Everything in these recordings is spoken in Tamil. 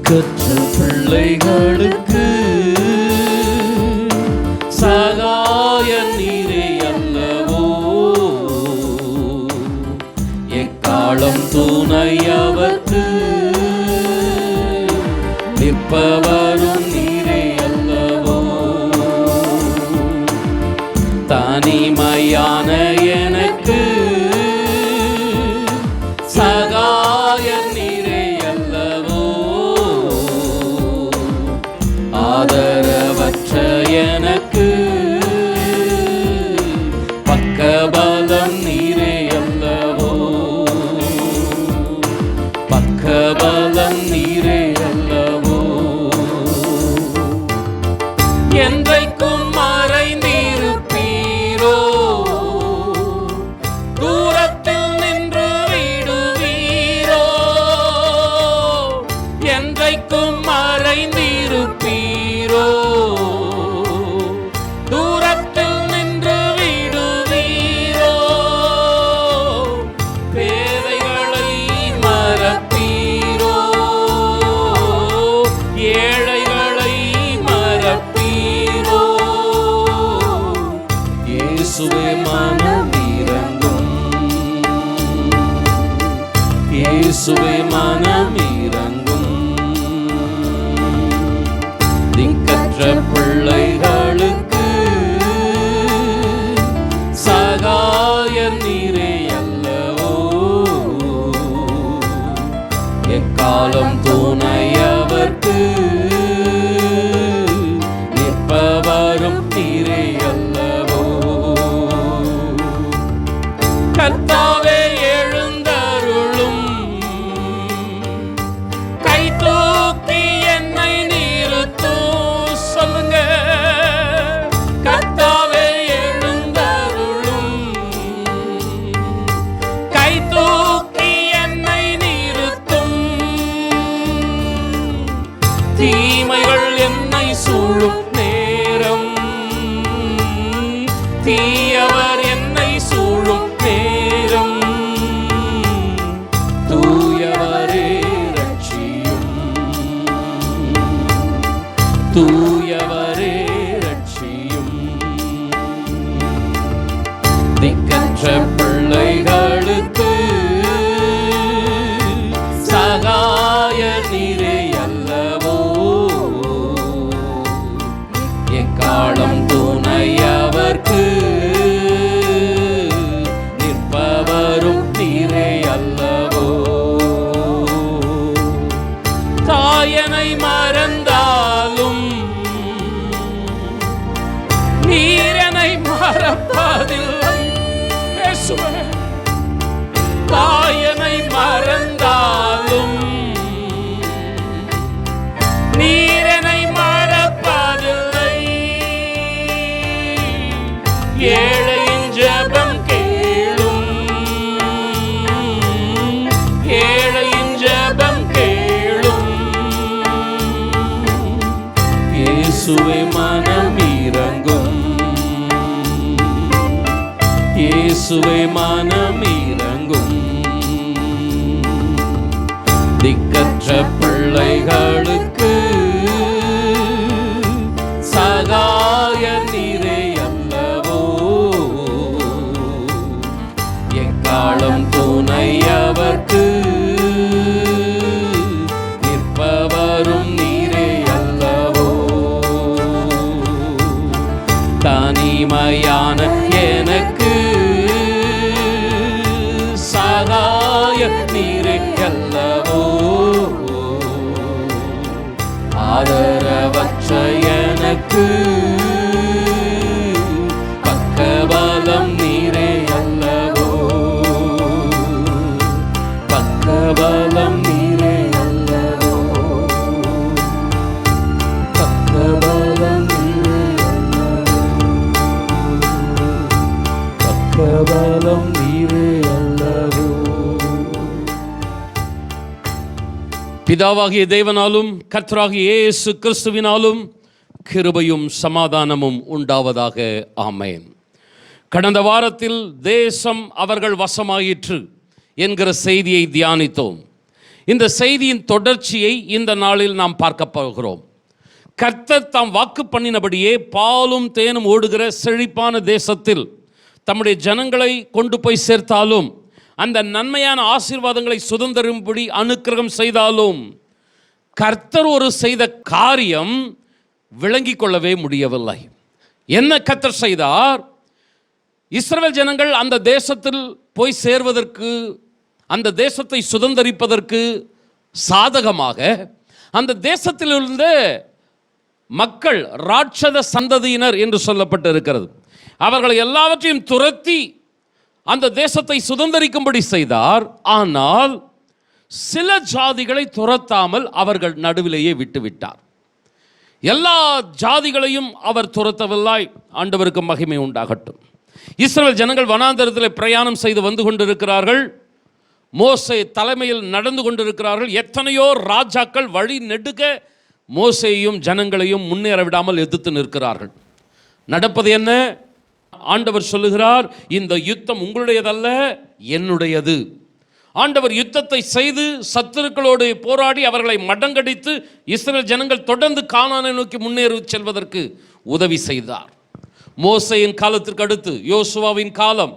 திக்கற்ற பிள்ளைகளுக்கு சகாய நீரே அல்லவோ, எக்காலம் துணையவர்க்கு நிற்பவரும் நீரே அல்லவோ. தனிமையான எனக்கு சகாய நீரே அல்லவோ, ஆதரவற்ற எனக்கு பக்கபலம் நீரே அல்லவோ, பக்கபலம் நீரே அல்லவோ. என்றைக்கும் மறைந்திருப்பீரோ, தூரத்தில் நின்று விடுவீரோ. என்றைக்கும் மறைந்திருப்பீரோ, தூரத்தில் நின்று விடுவீரோ. பேதைகளை மறப்பீரோ, ஏழைகளை மறப்பீரோ. இயேசுவே மனம் இறங்கும், இயேசுவே மனம் இறங்கும். திக்கற்ற பிள்ளைகளுக்கு சகாய நீரே அல்லவோ, எக்காலம் துணையவர்க்கு நிற்பவரும் நீரே அல்லவோ. கர்த்தாவே எழுந்தருளும், கை தூக்கி என்னை நிறுத்தும். சொல்லுங்க. கர்த்தாவே எழுந்தருளும், கை தூக்கி என்னை நிறுத்தும். தீமைகள் என்னை சூழும் நேரம், தீயவர் என்னை சூழும் நேரம், தூயவரே ரட்சியும், தூயவரே ரட்சியும். திக்கற்ற பிள்ளைகளுக்கு சகாய நீரே அல்லவோ, எக்காலம் துணையவர்க்கு நிற்பவரும் நீரே அல்லவோ. தாயனை மறந்தாலும் நீரனை மறப்பதில்லை. இயேசுவே. தாயனை மறந்தாலும் நீரனை மறப்பதில்லை. ஏழையின் ஜெபம் கேளும், ஏழையின் ஜெபம் கேளும். இயேசுவே மனம் இறங்கும், இயேசுவே மனம் இறங்கும். திக்கற்ற பிள்ளைகளுக்கு சகாய நீரே அல்லவோ, எக்காலம் துணையவர்க்கு நிற்பவரும் நீரே அல்லவோ. தனிமையான எனக்கு சகாய நீரே அல்லவோ, ஆதரவற்ற எனக்கு பக்கபலம் நீரே அல்லவோ, பக்கபலம் நீரே அல்லவோ, பக்கபலம் நீரே அல்லவோ, பக்கபலம் நீரே அல்லவோ. பிதாவாகிய தேவனாலும் கர்த்தராகிய இயேசு கிறிஸ்துவினாலும் கிருபையும் சமாதானமும் உண்டாவதாக. ஆமென். கடந்த வாரத்தில் தேசம் அவர்கள் வசமாயிற்று என்கிற செய்தியை தியானித்தோம். இந்த செய்தியின் தொடர்ச்சியை இந்த நாளில் நாம் பார்க்க போகிறோம். கர்த்தர் தாம் வாக்கு பண்ணினபடியே பாலும் தேனும் ஓடுகிற செழிப்பான தேசத்தில் தம்முடைய ஜனங்களை கொண்டு போய் சேர்த்தாலும், அந்த நன்மையான ஆசீர்வாதங்களை சுதந்திரும்படி அனுக்கிரகம் செய்தாலும், கர்த்தர் ஒரு செய்த காரியம் விளங்கிக் கொள்ளவே முடியவில்லை. என்ன கர்த்தர் செய்தார்? இஸ்ரவேல் ஜனங்கள் அந்த தேசத்தில் போய் சேர்வதற்கு, அந்த தேசத்தை சுதந்திரிப்பதற்கு சாதகமாக அந்த தேசத்திலிருந்த மக்கள் ராட்சத சந்ததியினர் என்று சொல்லப்பட்டு இருக்கிறது, அவர்களை எல்லாவற்றையும் துரத்தி அந்த தேசத்தை சுதந்திரிக்கும்படி செய்தார். ஆனால் சில ஜாதிகளை துரத்தாமல் அவர்கள் நடுவிலேயே விட்டுவிட்டார். எல்லா ஜாதிகளையும் அவர் துரத்தவில்லை. ஆண்டவருக்கு மகிமை உண்டாகட்டும். இஸ்ரவேல் ஜனங்கள் வனாந்தரத்தில் பிரயாணம் செய்து வந்து கொண்டிருக்கிறார்கள். மோசே தலைமையில் நடந்து கொண்டிருக்கிறார்கள். எத்தனையோ ராஜாக்கள் வழி நெடுக மோசேயையும் ஜனங்களையும் முன்னேற விடாமல் எதிர்த்து நிற்கிறார்கள். நடப்பது என்ன? ஆண்டவர் சொல்லுகிறார், இந்த யுத்தம் உங்களுடையதல்ல, என்னுடையது. ஆண்டவர் யுத்தத்தை செய்து சத்துருக்களோடு போராடி அவர்களை மடங்கடித்து இஸ்ரவேல் ஜனங்கள் தொடர்ந்து கானானை நோக்கி முன்னேறி செல்வதற்கு உதவி செய்தார். மோசேயின் காலத்திற்கு அடுத்து யோசுவாவின் காலம்.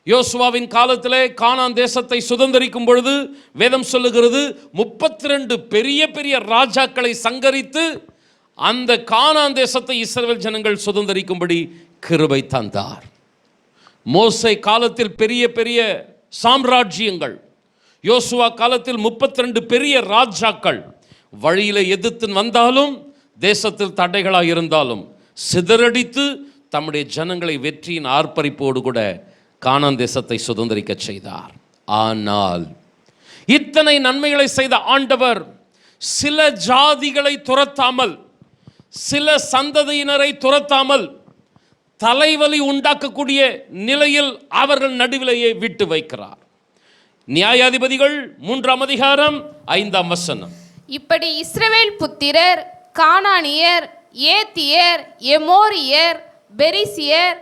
யோசுவாவின் காலத்திலே கானான் தேசத்தை சுதந்திரிக்கும் பொழுது வேதம் சொல்லுகிறது, 32 பெரிய பெரிய ராஜாக்களை சங்கரித்து அந்த கானான் தேசத்தை இஸ்ரவேல் ஜனங்கள் சுதந்திரிக்கும்படி கிருபை தந்தார். மோசே காலத்தில் பெரிய பெரிய சாம்ராஜ்யங்கள், யோசுவா காலத்தில் 32 பெரிய ராஜாக்கள் வழியில் எதிர்த்து வந்தாலும், தேசத்தில் தடைகளாக இருந்தாலும் சிதறடித்து தம்முடைய ஜனங்களை வெற்றியின் ஆர்ப்பரிப்போடு கூட கானான் தேசத்தை சுதந்திரிக்க செய்தார். ஆனால் இத்தனை நன்மைகளை செய்த ஆண்டவர் சில ஜாதிகளை துரத்தாமல், சில சந்ததியினரை துரத்தாமல், தலைவலி உண்டாக்கக்கூடிய நிலையில் அவர்கள் நடுவிலேயே விட்டு வைக்கிறார். நியாயாதிபதிகள் 3ஆம் அதிகாரம் 5ஆம் வசனம். இப்படி இஸ்ரவேல் புத்திரர் கானானியர், ஏத்தியர், எமோரியர், பெரிசியர்,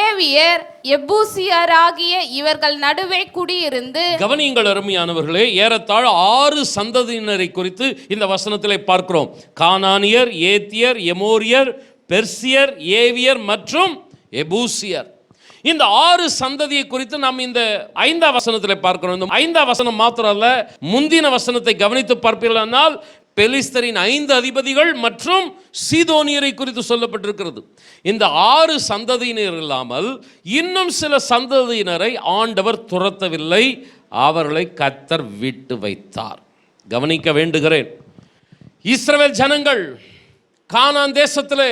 ஏவியர், எபூசியர் ஆகிய இவர்கள் நடுவே குடியிருந்து. கவனியுங்கள் அருமையானவர்களே, ஏறத்தாழ 6 சந்ததியினரை குறித்து இந்த வசனத்திலே பார்க்கிறோம். கானானியர், ஏத்தியர், எமோரியர், பெர்சியர், ஏவியர் மற்றும் எபூசியர். இந்த 6 சந்ததியை குறித்து நாம் இந்த 5ஆம் வசனத்தில் பார்க்கிறோம். இந்த 5ஆம் வசனம் மாத்திரம் அல்ல, முந்தின வசனத்தை கவனித்து பார்ப்பீர்களானால் பெலிஸ்தரின் 5 அதிபதிகள் மற்றும் சீதோனியரை குறித்து சொல்லப்பட்டிருக்கிறது. இந்த 6 சந்ததியினர் இல்லாமல் இன்னும் சில சந்ததியினரை ஆண்டவர் துரத்தவில்லை, அவர்களை கர்த்தர் விட்டு வைத்தார். கவனிக்க வேண்டுகிறேன், இஸ்ரவேல் ஜனங்கள் கானான் தேசத்திலே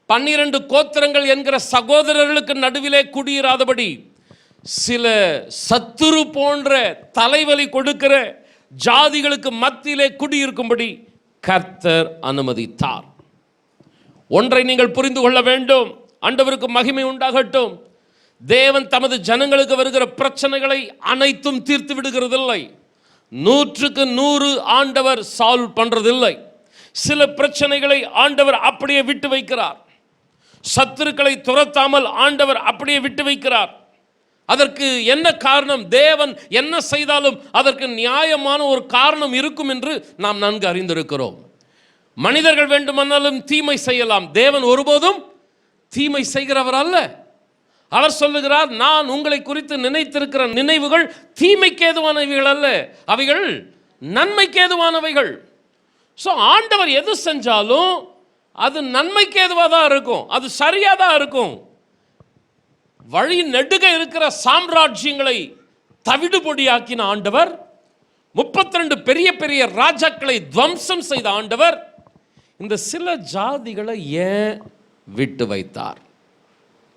12 கோத்திரங்கள் என்கிற சகோதரர்களுக்கு நடுவிலே குடியிராதபடி சில சத்துரு போன்ற தலைவலி கொடுக்கிற ஜாதிகளுக்கு மத்தியிலே குடியிருக்கும்படி கர்த்தர் அனுமதித்தார். ஒன்றை நீங்கள் புரிந்து கொள்ள வேண்டும், ஆண்டவருக்கு மகிமை உண்டாகட்டும். தேவன் தமது ஜனங்களுக்கு வருகிற பிரச்சனைகளை அனைத்தும் தீர்த்து விடுகிறதில்லை. 100க்கு 100 ஆண்டவர் சால்வ் பண்றதில்லை. சில பிரச்சனைகளை ஆண்டவர் அப்படியே விட்டு வைக்கிறார். சத்துருக்களை துரத்தாமல் ஆண்டவர் அப்படியே விட்டு வைக்கிறார். அதற்கு என்ன காரணம்? தேவன் என்ன செய்தாலும் அதற்கு நியாயமான ஒரு காரணம் இருக்கும் என்று நாம் நன்கு அறிந்திருக்கிறோம். மனிதர்கள் வேண்டுமானாலும் தீமை செய்யலாம், தேவன் ஒருபோதும் தீமை செய்கிறவர் அல்ல. அவர் சொல்லுகிறார், நான் உங்களை குறித்து நினைத்திருக்கிற நினைவுகள் தீமைக்கு ஏதுவானவைகள் அல்ல, அவைகள் நன்மைக்கு ஏதுவானவைகள். ஸோ ஆண்டவர் எது செஞ்சாலும் அது நன்மைக்கு ஏதுவாக தான் இருக்கும், அது சரியாக தான் இருக்கும். வழி நெடுக இருக்கிற சாம்ராஜ்யங்களை தவிடுபொடியாக்கின ஆண்டவர், 32 பெரிய பெரிய ராஜாக்களை துவம்சம் செய்த ஆண்டவர் இந்த சில ஜாதிகளை ஏன் விட்டு வைத்தார்?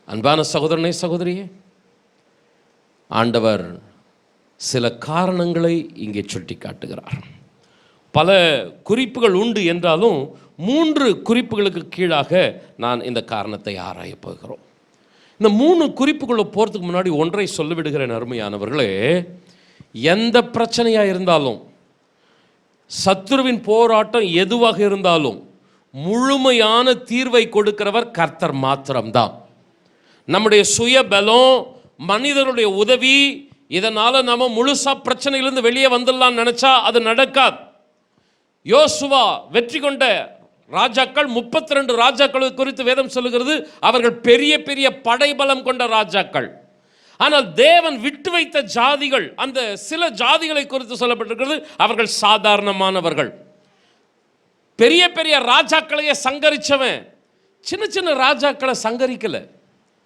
அன்பான சகோதரனே, சகோதரியே, ஆண்டவர் சில காரணங்களை இங்கே சுட்டி காட்டுகிறார். பல குறிப்புகள் உண்டு என்றாலும் 3 குறிப்புகளுக்கு கீழாக நான் இந்த காரணத்தை ஆராயப் போகிறோம். இந்த 3 குறிப்புகளை போகிறதுக்கு முன்னாடி ஒன்றை சொல்லிவிடுகிறேன் அருமையானவர்களே. எந்த பிரச்சனையாக இருந்தாலும், சத்துருவின் போராட்டம் எதுவாக இருந்தாலும் முழுமையான தீர்வை கொடுக்கிறவர் கர்த்தர் மாத்திரம்தான். நம்முடைய சுய பலம், மனிதருடைய உதவி இதனால நம்ம முழுசா பிரச்சனையிலிருந்து வெளியே வந்துடலாம் நினைச்சா அது நடக்காது. யோசுவா வெற்றி கொண்ட ராஜாக்கள் 32 ராஜாக்கள் குறித்து வேதம் சொல்லுகிறது. அவர்கள் பெரிய பெரிய படைபலம் கொண்ட ராஜாக்கள். ஆனால் தேவன் விட்டு வைத்த ஜாதிகள், அந்த சில ஜாதிகளை குறித்து சொல்லப்பட்டிருக்கிறது, அவர்கள் சாதாரணமானவர்கள். பெரிய பெரிய ராஜாக்களையே சங்கரிச்சவன் சின்ன சின்ன ராஜாக்களை சங்கரிக்கல.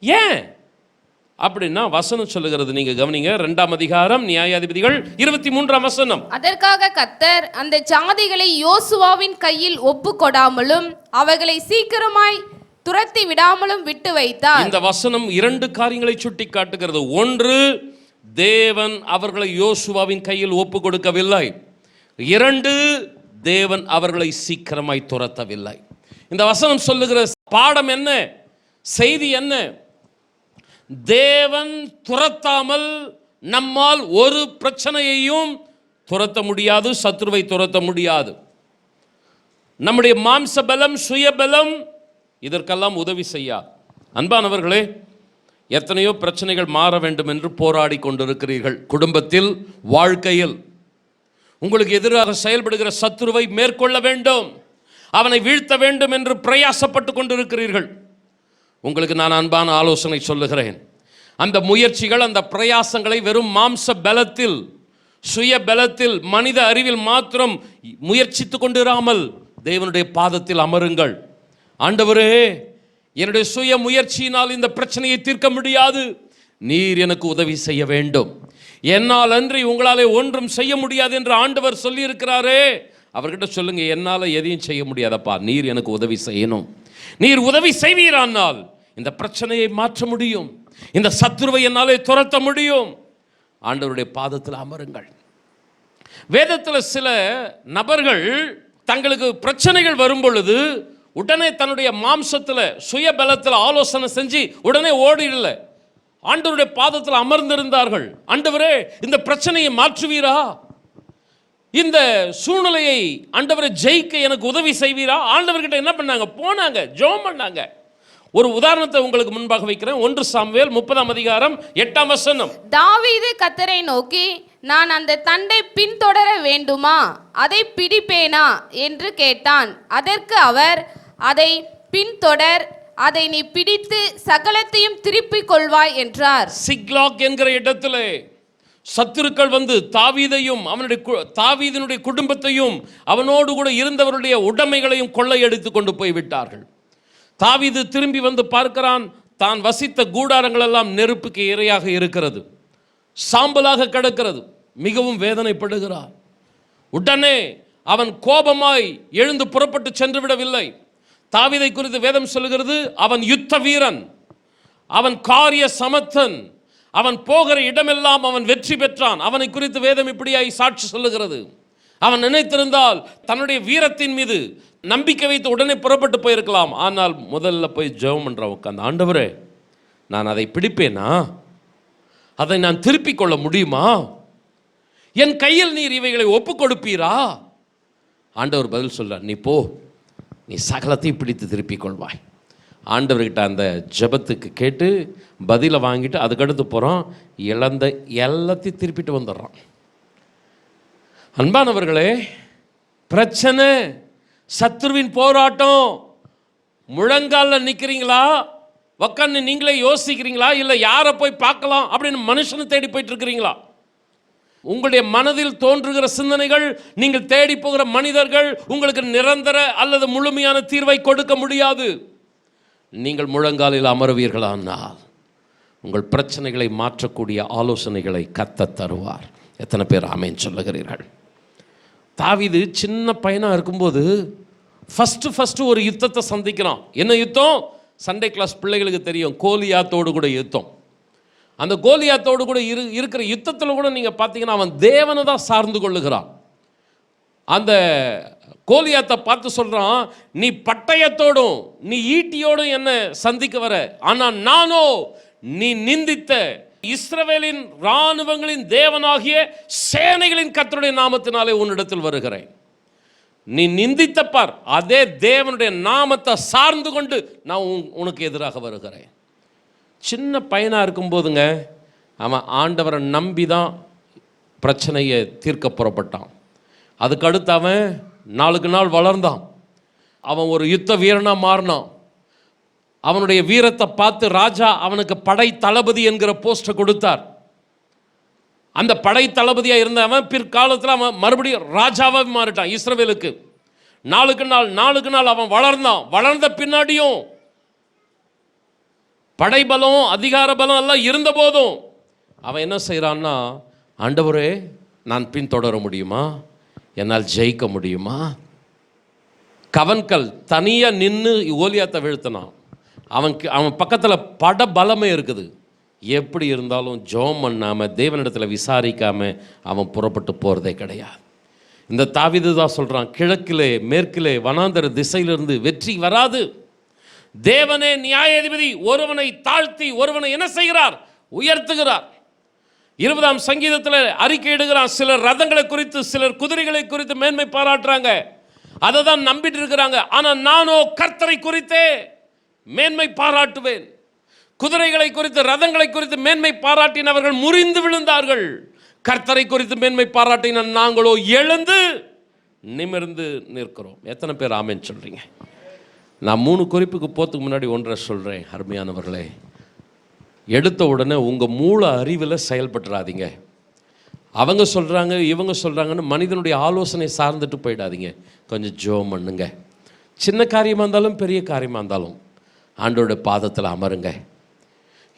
ஏன் அப்படின்னா வசனம் சொல்லுகிறது, நீங்க கவனிங்க. 2ஆம் அதிகாரம் நியாயாதிபதிகள் 23ஆம் வசனம். அதற்காக கர்த்தர் அந்த ஜாதிகளை யோசுவாவின் கையில் ஒப்பு கொடாமலும் அவர்களை சீக்கிரமாய் துரத்தி விடாமலும் விட்டு வைத்தார். இந்த வசனம் 2 காரியங்களை சுட்டி காட்டுகிறது. ஒன்று, தேவன் அவர்களை யோசுவாவின் கையில் ஒப்பு கொடுக்கவில்லை. 2, தேவன் அவர்களை சீக்கிரமாய் துரத்தவில்லை. இந்த வசனம் சொல்லுகிற பாடம் என்ன, செய்தி என்ன? தேவன் துரத்தாமல் நம்மால் ஒரு பிரச்சனையையும் துரத்த முடியாது, சத்ருவை துரத்த முடியாது. நம்முடைய மாம்ச பலம், சுயபலம் இதற்கெல்லாம் உதவி செய்யாது. அன்பானவர்களே, எத்தனையோ பிரச்சனைகள் மாற வேண்டும் என்று போராடி கொண்டிருக்கிறீர்கள். குடும்பத்தில், வாழ்க்கையில் உங்களுக்கு எதிராக செயல்படுகிற சத்ருவை மேற்கொள்ள வேண்டும், அவனை வீழ்த்த வேண்டும் என்று பிரயாசப்பட்டு கொண்டிருக்கிறீர்கள். உங்களுக்கு நான் அன்பான ஆலோசனை சொல்லுகிறேன். அந்த முயற்சிகள், அந்த பிரயாசங்களை வெறும் மாம்ச பலத்தில், சுய பலத்தில், மனித அறிவில் மாத்திரம் முயற்சித்து கொண்டிராமல் தேவனுடைய பாதத்தில் அமருங்கள். ஆண்டவரே, என்னுடைய சுய முயற்சியினால் இந்த பிரச்சனையை தீர்க்க முடியாது, நீர் எனக்கு உதவி செய்ய வேண்டும். என்னால் அன்றி உங்களாலே ஒன்றும் செய்ய முடியாது என்று ஆண்டவர் சொல்லி இருக்கிறாரே, அவர்கிட்ட சொல்லுங்க, என்னால் எதையும் செய்ய முடியாதப்பா, நீர் எனக்கு உதவி செய்யணும். நீர் உதவி செய்வீரானால் இந்த பிரச்சனையை மாற்ற முடியும், இந்த சத்ருவை என்னாலே துரத்த முடியும். ஆண்டவருடைய பாதத்தில் அமருங்கள். வேதத்தில் சில நபர்கள் தங்களுக்கு பிரச்சனைகள் வரும் பொழுது உடனே தன்னுடைய மாம்சத்தில், சுய பலத்தில் ஆலோசனை செஞ்சு உடனே ஓடிடல, ஆண்டவருடைய பாதத்தில் அமர்ந்திருந்தார்கள். ஆண்டவரே, இந்த பிரச்சனையை மாற்றுவீரா, இந்த சூழ்நிலையை ஆண்டவரை ஜெயிக்க எனக்கு உதவி செய்வீரா? ஆண்டவர்கிட்ட என்ன பண்ணாங்க? போனாங்க, ஜெபம் பண்ணாங்க. ஒரு உதாரணத்தை உங்களுக்கு முன்பாக வைக்கிறேன். 1 சாமுவேல் 30ஆம் அதிகாரம் 8ஆம் வசனம். தாவீது கர்த்தரை நோக்கி, நான் அந்த தண்டை பின்தொடர வேண்டுமா, அதை பிடிப்பேனா என்று கேட்டான். அதற்கு அவர், அதை பின்தொடர், அதை நீ பிடித்து சகலத்தையும் திருப்பிக் கொள்வாய் என்றார். சிக்லாக் என்கிற இடத்திலே சத்துருக்கள் வந்து தாவீதையும் தாவீதினுடைய குடும்பத்தையும் அவனோடு கூட இருந்தவருடைய உடைமைகளையும் கொள்ளையடித்து கொண்டு போய் விட்டார்கள். தாவீது திரும்பி வந்து பார்க்கிறான், தான் வசித்த கூடாரங்கள் எல்லாம் நெருப்புக்கு இரையாக இருக்கிறது, சாம்பலாக கிடக்கிறது. மிகவும் வேதனைப்படுகிறார். உடனே அவன் கோபமாய் எழுந்து புறப்பட்டு சென்று விடவில்லை. தாவீதை குறித்து வேதம் சொல்லுகிறது, அவன் யுத்த வீரன், அவன் காரிய சமர்த்தன், அவன் போகிற இடமெல்லாம் அவன் வெற்றி பெற்றான். அவனை குறித்து வேதம் இப்படியாய் சாட்சி சொல்லுகிறது. அவன் நினைத்திருந்தால் தன்னுடைய வீரத்தின் மீது நம்பிக்கை வைத்து உடனே புறப்பட்டு போயிருக்கலாம். ஆனால் முதல்ல போய் ஜெபம் பண்றான் உட்கார்ந்து, ஆண்டவரே, நான் அதை பிடிப்பேனா, அதை நான் திருப்பிக் கொள்ள முடியுமா, என் கையில் நீர் இவைகளை ஒப்புக் கொடுப்பீரா? ஆண்டவர் பதில் சொல்றார், நீ போ, நீ சகலத்தையும் பிடித்து திருப்பிக் கொள்வாய். ஆண்டவர்கிட்ட அந்த ஜெபத்துக்கு கேட்டு பதிலை வாங்கிட்டு அதுக்கடுத்து போகிறான், இழந்த எல்லாத்தையும் திருப்பிட்டு வந்துடுறான். அன்பானவர்களே, பிரச்சனை, சத்ருவின் போராட்டம், முழங்காலில் நிற்கிறீங்களா, உக்காந்து நீங்களே யோசிக்கிறீங்களா, இல்லை யாரை போய் பார்க்கலாம் அப்படின்னு மனுஷனை தேடி போயிட்டு இருக்கிறீங்களா? உங்களுடைய மனதில் தோன்றுகிற சிந்தனைகள், நீங்கள் தேடி போகிற மனிதர்கள் உங்களுக்கு நிரந்தர அல்லது முழுமையான தீர்வை கொடுக்க முடியாது. நீங்கள் முழங்காலில் அமருவீர்களானால் உங்கள் பிரச்சனைகளை மாற்றக்கூடிய ஆலோசனைகளை கர்த்தர் தருவார். எத்தனை பேர் ஆமென் சொல்லுகிறீர்கள்? தாவீது சின்ன பையனாக இருக்கும்போது ஃபஸ்ட்டு ஒரு யுத்தத்தை சந்திக்கிறான். என்ன யுத்தம்? சண்டே கிளாஸ் பிள்ளைகளுக்கு தெரியும், கோலியாத்தோடு கூட யுத்தம். அந்த கோலியாத்தோடு கூட இருக்கிற யுத்தத்தில் கூட நீங்கள் பார்த்தீங்கன்னா அவன் தேவனை தான் சார்ந்து கொள்ளுகிறான். அந்த கோலியாத்தை பார்த்து சொல்கிறான், நீ பட்டயத்தோடும் நீ ஈட்டியோடும் என்ன சந்திக்க வர, ஆனால் நானோ நீ நிந்தித்த இஸ்ரவேலின் இராணுவங்களின் தேவனாகிய சேனைகளின் கர்த்தருடைய நாமத்தினாலே உன்னிடத்தில் வருகிறேன். நீ நிந்தித்த பார், அதே தேவனுடைய நாமத்தை சார்ந்து கொண்டு நான் உனக்கு எதிராக வருகிறேன். சின்ன பையனாக இருக்கும்போதுங்க அவன் ஆண்டவரை நம்பி தான் பிரச்சனையை தீர்க்க புறப்பட்டான். அதுக்கடுத்து அவன் நாளுக்கு நாள் வளர்ந்தான். அவன் ஒரு யுத்த வீரனாக மாறினான். அவனுடைய வீரத்தை பார்த்து ராஜா அவனுக்கு படை தளபதி என்கிற போஸ்டை கொடுத்தார். அந்த படை தளபதியாக இருந்த அவன் பிற்காலத்தில் அவன் மறுபடியும் ராஜாவாக மாறிட்டான் இஸ்ரவேலுக்கு. நாளுக்கு நாள் அவன் வளர்ந்தான். வளர்ந்த பின்னாடியும் படைபலம் அதிகார பலம் எல்லாம் இருந்த போதும் அவன் என்ன செய்கிறான்னா, ஆண்டவரே நான் பின்தொடர முடியுமா, என்னால் ஜெயிக்க முடியுமா? கவன்கல் தனியாக நின்று கோலியாத்தை வீழ்த்தினான். அவன் பக்கத்தில் பட பலமே இருக்குது. எப்படி இருந்தாலும் ஜெபம் பண்ணாமல் தேவனிடத்தில் விசாரிக்காமல் அவன் புறப்பட்டு போகிறதே கிடையாது. இந்த தாவீது தான் சொல்கிறான், கிழக்கிலே மேற்கிலே வனாந்தர திசையிலிருந்து வெற்றி வராது. தேவனே நியாயாதிபதி, ஒருவனை தாழ்த்தி ஒருவனை என்ன செய்கிறார், உயர்த்துகிறார். 20ஆம் சங்கீதத்தில் அறிக்கையிடுகிறான். சிலர் ரதங்களை குறித்து சிலர் குதிரைகளை குறித்து மேன்மை பாராட்டுறாங்க, அதை தான் நம்பிட்டு இருக்கிறாங்க. ஆனால் நானோ கர்த்தரை குறித்தே மேன்மை பாராட்டுவேன். குதிரைகளை குறித்து ரதங்களை குறித்து மேன்மை பாராட்டினவர்கள் முறிந்து விழுந்தார்கள். கர்த்தரை குறித்து மேன்மை பாராட்டின நாங்களோ எழுந்து நிமிர்ந்து நிற்கிறோம். எத்தனை பேர் ஆமென் சொல்றீங்க? நான் 3 குறிப்புக்கு போகிறதுக்கு முன்னாடி ஒன்றை சொல்கிறேன். அருமையானவர்களே, எடுத்த உடனே உங்கள் மூல அறிவில் செயல்பட்டுறாதீங்க. அவங்க சொல்கிறாங்க இவங்க சொல்கிறாங்கன்னு மனிதனுடைய ஆலோசனை சார்ந்துட்டு போயிடாதீங்க. கொஞ்சம் ஜெபம் பண்ணுங்க. சின்ன காரியமாக இருந்தாலும் பெரிய காரியமாக இருந்தாலும் ஆண்டவருடைய பாதத்தில் அமருங்க.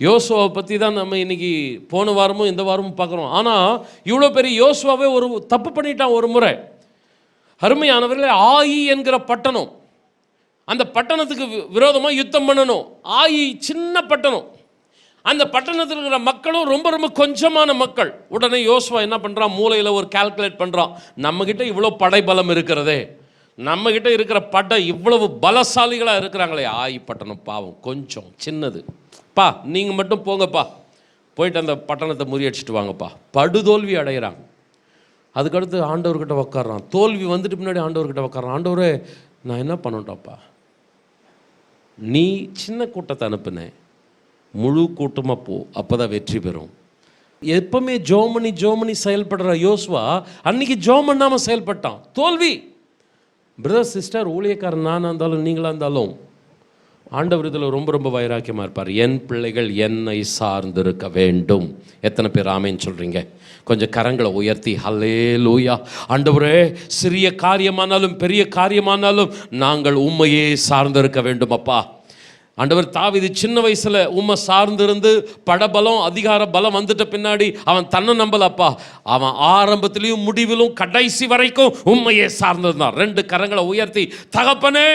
யோசுவாவை பற்றி தான் நம்ம இன்றைக்கி போன வாரமும் இந்த வாரமும் பார்க்குறோம். ஆனால் இவ்வளோ பெரிய யோசுவாவே ஒரு தப்பு பண்ணிட்டான் ஒரு முறை. அருமையானவர்களே, ஆயி என்கிற பட்டணம், அந்த பட்டணத்துக்கு விரோதமாக யுத்தம் பண்ணணும். ஆயி சின்ன பட்டணம். அந்த பட்டணத்தில் இருக்கிற மக்களும் ரொம்ப ரொம்ப கொஞ்சமான மக்கள். உடனே யோசுவா என்ன பண்ணுறான், மூலையில் ஒரு கால்குலேட் பண்ணுறான். நம்மக்கிட்ட இவ்வளோ படைபலம் இருக்கிறதே, நம்மக்கிட்ட இருக்கிற படை இவ்வளவு பலசாலிகளாக இருக்கிறாங்களே, ஆயி பட்டணம் பாவம் கொஞ்சம் சின்னது, பா நீங்கள் மட்டும் போங்கப்பா, போயிட்டு அந்த பட்டணத்தை முறியடிச்சிட்டு வாங்கப்பா. படுதோல்வி அடைகிறாங்க. அதுக்கடுத்து ஆண்டவர்கிட்ட உக்காடுறான். தோல்வி வந்துட்டு பின்னாடி ஆண்டவர்கிட்ட உக்காடுறான். ஆண்டவரே நான் என்ன பண்ணட்டாப்பா, நீ சின்ன கூட்டத்தை அனுப்புனேன், முழு கூட்டமாக போ, அப்போ தான் வெற்றி பெறும். எப்பவுமே ஜோமனி செயல்படுற யோசுவா அன்னைக்கு ஜோம் பண்ணாமல் செயல்பட்டான். தோல்வி. பிரதர் சிஸ்டர், ஊழியக்காரன் நானாக இருந்தாலும் நீங்களாக இருந்தாலும் ஆண்டவர் இதில் ரொம்ப ரொம்ப வைராக்கியமாக இருப்பார். என் பிள்ளைகள் என்னை சார்ந்திருக்க வேண்டும். எத்தனை பேர் ஆமேன்னு சொல்கிறீங்க? கொஞ்சம் கரங்களை உயர்த்தி ஹல்லேலூயா. ஆண்டவரே, சிறிய காரியமானாலும் பெரிய காரியமானாலும் நாங்கள் உம்மையே சார்ந்திருக்க வேண்டும் அப்பா. ஆண்டவர், தாவீது சின்ன வயசில் உம்மை சார்ந்திருந்து படபலம் அதிகார பலம் வந்துட்ட பின்னாடி அவன் தன்னை நம்பலப்பா. அவன் ஆரம்பத்திலையும் முடிவிலும் கடைசி வரைக்கும் உம்மையே சார்ந்திருந்தான். 2 கரங்களை உயர்த்தி, தகப்பனே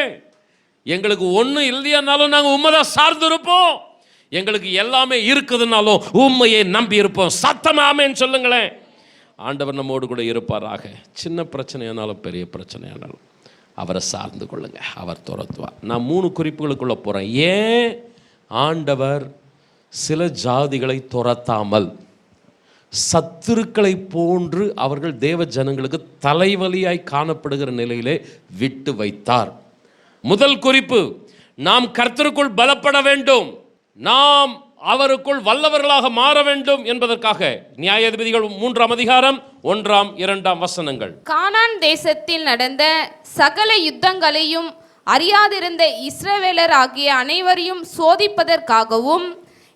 எங்களுக்கு ஒன்றும் இல்லையானாலும் நாங்கள் உண்மை தான் சார்ந்து இருப்போம், எங்களுக்கு எல்லாமே இருக்குதுனாலும் உண்மையை நம்பி இருப்போம். சத்தமாமேன்னு சொல்லுங்களேன். ஆண்டவர் நம்மோடு கூட இருப்பாராக. சின்ன பிரச்சனையானாலும் பெரிய பிரச்சனையானாலும் அவரை சார்ந்து கொள்ளுங்க, அவர் துரத்துவார். நான் 3 குறிப்புகளுக்குள்ளே போகிறேன். ஏன் ஆண்டவர் சில ஜாதிகளை துரத்தாமல் சத்துருக்களை போன்று அவர்கள் தேவ ஜனங்களுக்கு தலைவலியாய் காணப்படுகிற நிலையிலே விட்டு வைத்தார்? முதல் குறிப்பு, நாம் கர்த்தருக்குள் பலப்பட வேண்டும், நாம் அவருக்குள் வல்லவர்களாக மாற வேண்டும் என்பதற்காக. நியாயாதிபதிகள் 3ஆம் அதிகாரம் 1, 2 வசனங்கள். கானான் தேசத்தில் நடந்த சகல யுத்தங்களையும் அறியாதிருந்த இஸ்ரவேலர் ஆகிய அனைவரையும் சோதிப்பதற்காகவும்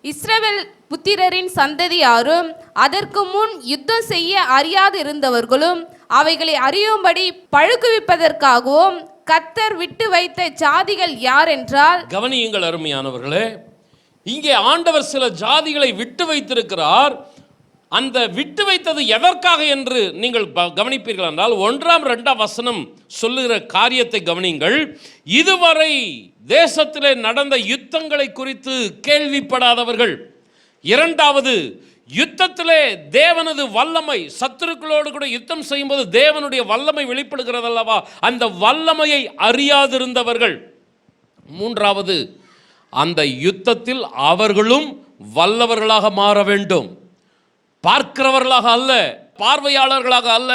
இஸ்ரவேல் புத்திரரின் சந்ததியாரும் அதற்கு முன் யுத்தம் செய்ய அறியாதிருந்தவர்களும் அவைகளை அறியும்படி பழுக்குவிப்பதற்காகவும் கர்த்தர் விட்டு வைத்த ஜாதிகள் யார் என்றால், கவனியுங்கள் அருமையானவர்களே, இங்கே ஆண்டவர் சில ஜாதிகளை விட்டு வைத்திருக்கிறார். அந்த விட்டு வைத்தது எதற்காக என்று நீங்கள் கவனிப்பீர்கள் என்றால் 1, 2 வசனம் சொல்லுகிற காரியத்தை கவனியுங்கள். இதுவரை தேசத்திலே நடந்த யுத்தங்களை குறித்து கேள்விப்படாதவர்கள். 2வது, யுத்தத்திலே தேவனது வல்லமை, சத்துருக்களோடு கூட யுத்தம் செய்யும்போது தேவனுடைய வல்லமை வெளிப்படுகிறது அல்லவா, அந்த வல்லமையை அறியாதிருந்தவர்கள். 3வது, அந்த யுத்தத்தில் அவர்களும் வல்லவர்களாக மாற வேண்டும். பார்க்கிறவர்களாக அல்ல, பார்வையாளர்களாக அல்ல,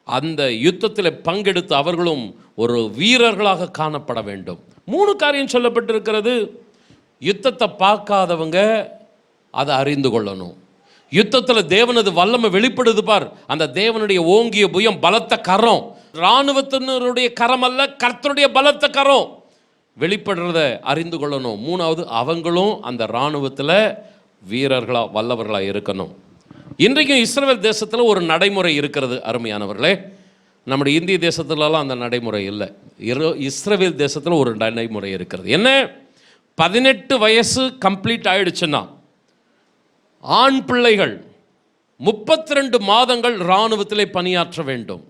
அந்த யுத்தத்தில் பங்கெடுத்து அவர்களும் ஒரு வீரர்களாக காணப்பட வேண்டும். 3 காரியம் சொல்லப்பட்டிருக்கிறது. யுத்தத்தை பார்க்காதவங்க அதை அறிந்து கொள்ளணும். யுத்தத்தில் தேவனது வல்லமை வெளிப்படுது பார். அந்த தேவனுடைய ஓங்கிய புயம், பலத்த கரம், இராணுவத்தினருடைய கரம் அல்ல, கர்த்தருடைய பலத்த கரம் வெளிப்படுறத அறிந்து கொள்ளணும். மூணாவது, அவங்களும் அந்த இராணுவத்தில் வீரர்களாக வல்லவர்களாக இருக்கணும். இன்றைக்கும் இஸ்ரவேல் தேசத்தில் ஒரு நடைமுறை இருக்கிறது அருமையானவர்களே. நம்முடைய இந்திய தேசத்துலலாம் அந்த நடைமுறை இல்லை. இஸ்ரவேல் தேசத்தில் ஒரு நடைமுறை இருக்கிறது. என்ன? 18 வயசு கம்ப்ளீட் ஆயிடுச்சுன்னா ஆண் பிள்ளைகள் 32 மாதங்கள் இராணுவத்திலே பணியாற்ற வேண்டும்.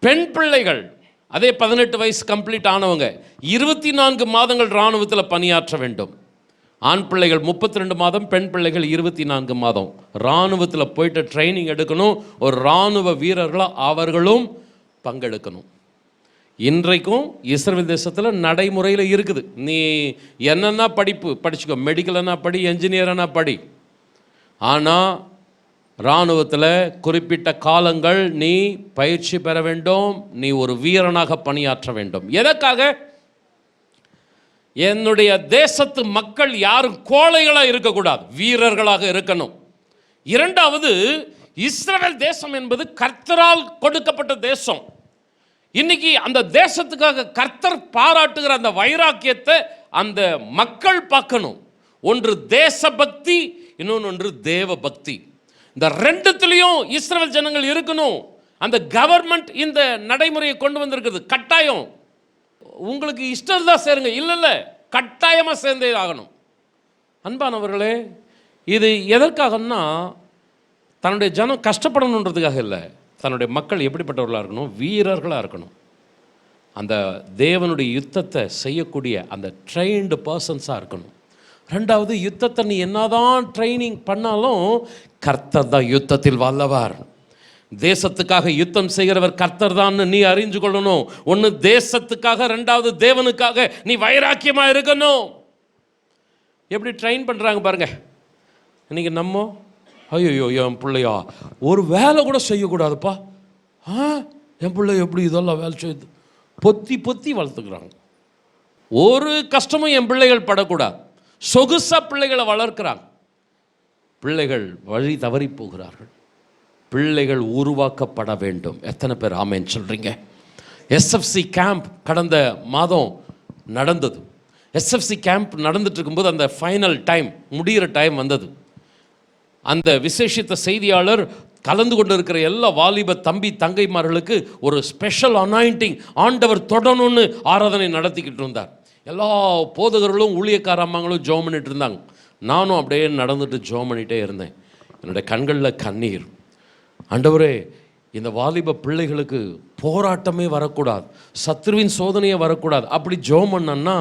பெண் பிள்ளைகள் அதே 18 வயசு கம்ப்ளீட் ஆனவங்க 24 மாதங்கள் இராணுவத்தில் பணியாற்ற வேண்டும். ஆண் பிள்ளைகள் 32 மாதம், பெண் பிள்ளைகள் 24 மாதம் இராணுவத்தில் போயிட்டு ட்ரைனிங் எடுக்கணும். ஒரு இராணுவ வீரர்களாக அவர்களும் பங்கெடுக்கணும். இன்றைக்கும் இஸ்ரவேல் தேசத்தில் நடைமுறையில் இருக்குது. நீ என்னென்னா படிச்சுக்கோ, மெடிக்கல்னா படி, என்ஜினியர்னா படி. ஆனால் இராணுவத்தில் குறிப்பிட்ட காலங்கள் நீ பயிற்சி பெற வேண்டும். நீ ஒரு வீரனாக பணியாற்ற வேண்டும். எதற்காக? என்னுடைய தேசத்து மக்கள் யாரும் கோழைகளாக இருக்கக்கூடாது, வீரர்களாக இருக்கணும். இரண்டாவது, இஸ்ரவேல் தேசம் என்பது கர்த்தரால் கொடுக்கப்பட்ட தேசம். இன்னைக்கு அந்த தேசத்துக்காக கர்த்தர் பாராட்டுகிற அந்த வைராக்கியத்தை அந்த மக்கள் பார்க்கணும். ஒன்று தேசபக்தி, இன்னொன்று தேவ பக்தி. இந்த ரெண்டுத்திலையும் இஸ்ரவேல் ஜனங்கள் இருக்கணும். அந்த கவர்மெண்ட் இந்த நடைமுறையை கொண்டு வந்திருக்கிறது. கட்டாயம். உங்களுக்கு இஷ்டம் தான் சேருங்க, இல்லை கட்டாயமாக சேர்ந்தே ஆகணும். அன்பானவர்களே, இது எதற்காகன்னா தன்னுடைய ஜனம் கஷ்டப்படணுன்றதுக்காக இல்லை. தன்னுடைய மக்கள் எப்படிப்பட்டவர்களாக இருக்கணும்? வீரர்களாக இருக்கணும். அந்த தேவனுடைய யுத்தத்தை செய்யக்கூடிய அந்த ட்ரெயின்டு பர்சன்ஸாக இருக்கணும். ரெண்டாவது, யுத்தத்தை நீ என்னதான் ட்ரைனிங் பண்ணாலும் கர்த்தர் தான் யுத்தத்தில் வல்லவர். தேசத்துக்காக யுத்தம் செய்கிறவர் கர்த்தர் தான் நீ அறிஞ்சு கொள்ளணும். ஒன்று தேசத்துக்காக, ரெண்டாவது தேவனுக்காக நீ வைராக்கியமாக இருக்கணும். எப்படி ட்ரெயின் பண்ணுறாங்க பாருங்க. இன்னைக்கு நம்ம ஐயோ என் பிள்ளையா ஒரு வேலை கூட செய்யக்கூடாதுப்பா, என் பிள்ளை எப்படி இதெல்லாம் வேலை செய்யுது, பொத்தி வளர்த்துக்கிறாங்க. ஒரு கஷ்டமும் என் பிள்ளைகள் படக்கூடாது. சொகுசா பிள்ளைகளை வளர்க்கிறாங்க. பிள்ளைகள் வழி தவறி போகிறார்கள். பிள்ளைகள் உருவாக்கப்பட வேண்டும். எத்தனை பேர் ஆமேன்னு சொல்கிறீங்க? எஸ்எஃப்சி கேம்ப் கடந்த மாதம் நடந்தது. எஸ்எஃப்சி கேம்ப் நடந்துட்டு இருக்கும்போது அந்த ஃபைனல் டைம், முடிகிற டைம் வந்தது. அந்த விசேஷித்த செய்தியாளர் கலந்து கொண்டு இருக்கிற எல்லா வாலிப தம்பி தங்கைமார்களுக்கு ஒரு ஸ்பெஷல் அனாயிண்டிங் ஆண்டவர் தொடணும்னு ஆராதனை நடத்திக்கிட்டு இருந்தார். எல்லா போதகர்களும் ஊழியக்கார அம்மாங்களும் ஜெபம் பண்ணிட்டு இருந்தாங்க. நானும் அப்படியே நடந்துட்டு ஜெபம் பண்ணிகிட்டே இருந்தேன். என்னுடைய கண்களில் கண்ணீர். ஆண்டவரே, இந்த வாலிப பிள்ளைகளுக்கு போராட்டமே வரக்கூடாது, சத்ருவின் சோதனையே வரக்கூடாது. அப்படி ஜெபம் பண்ணன்னா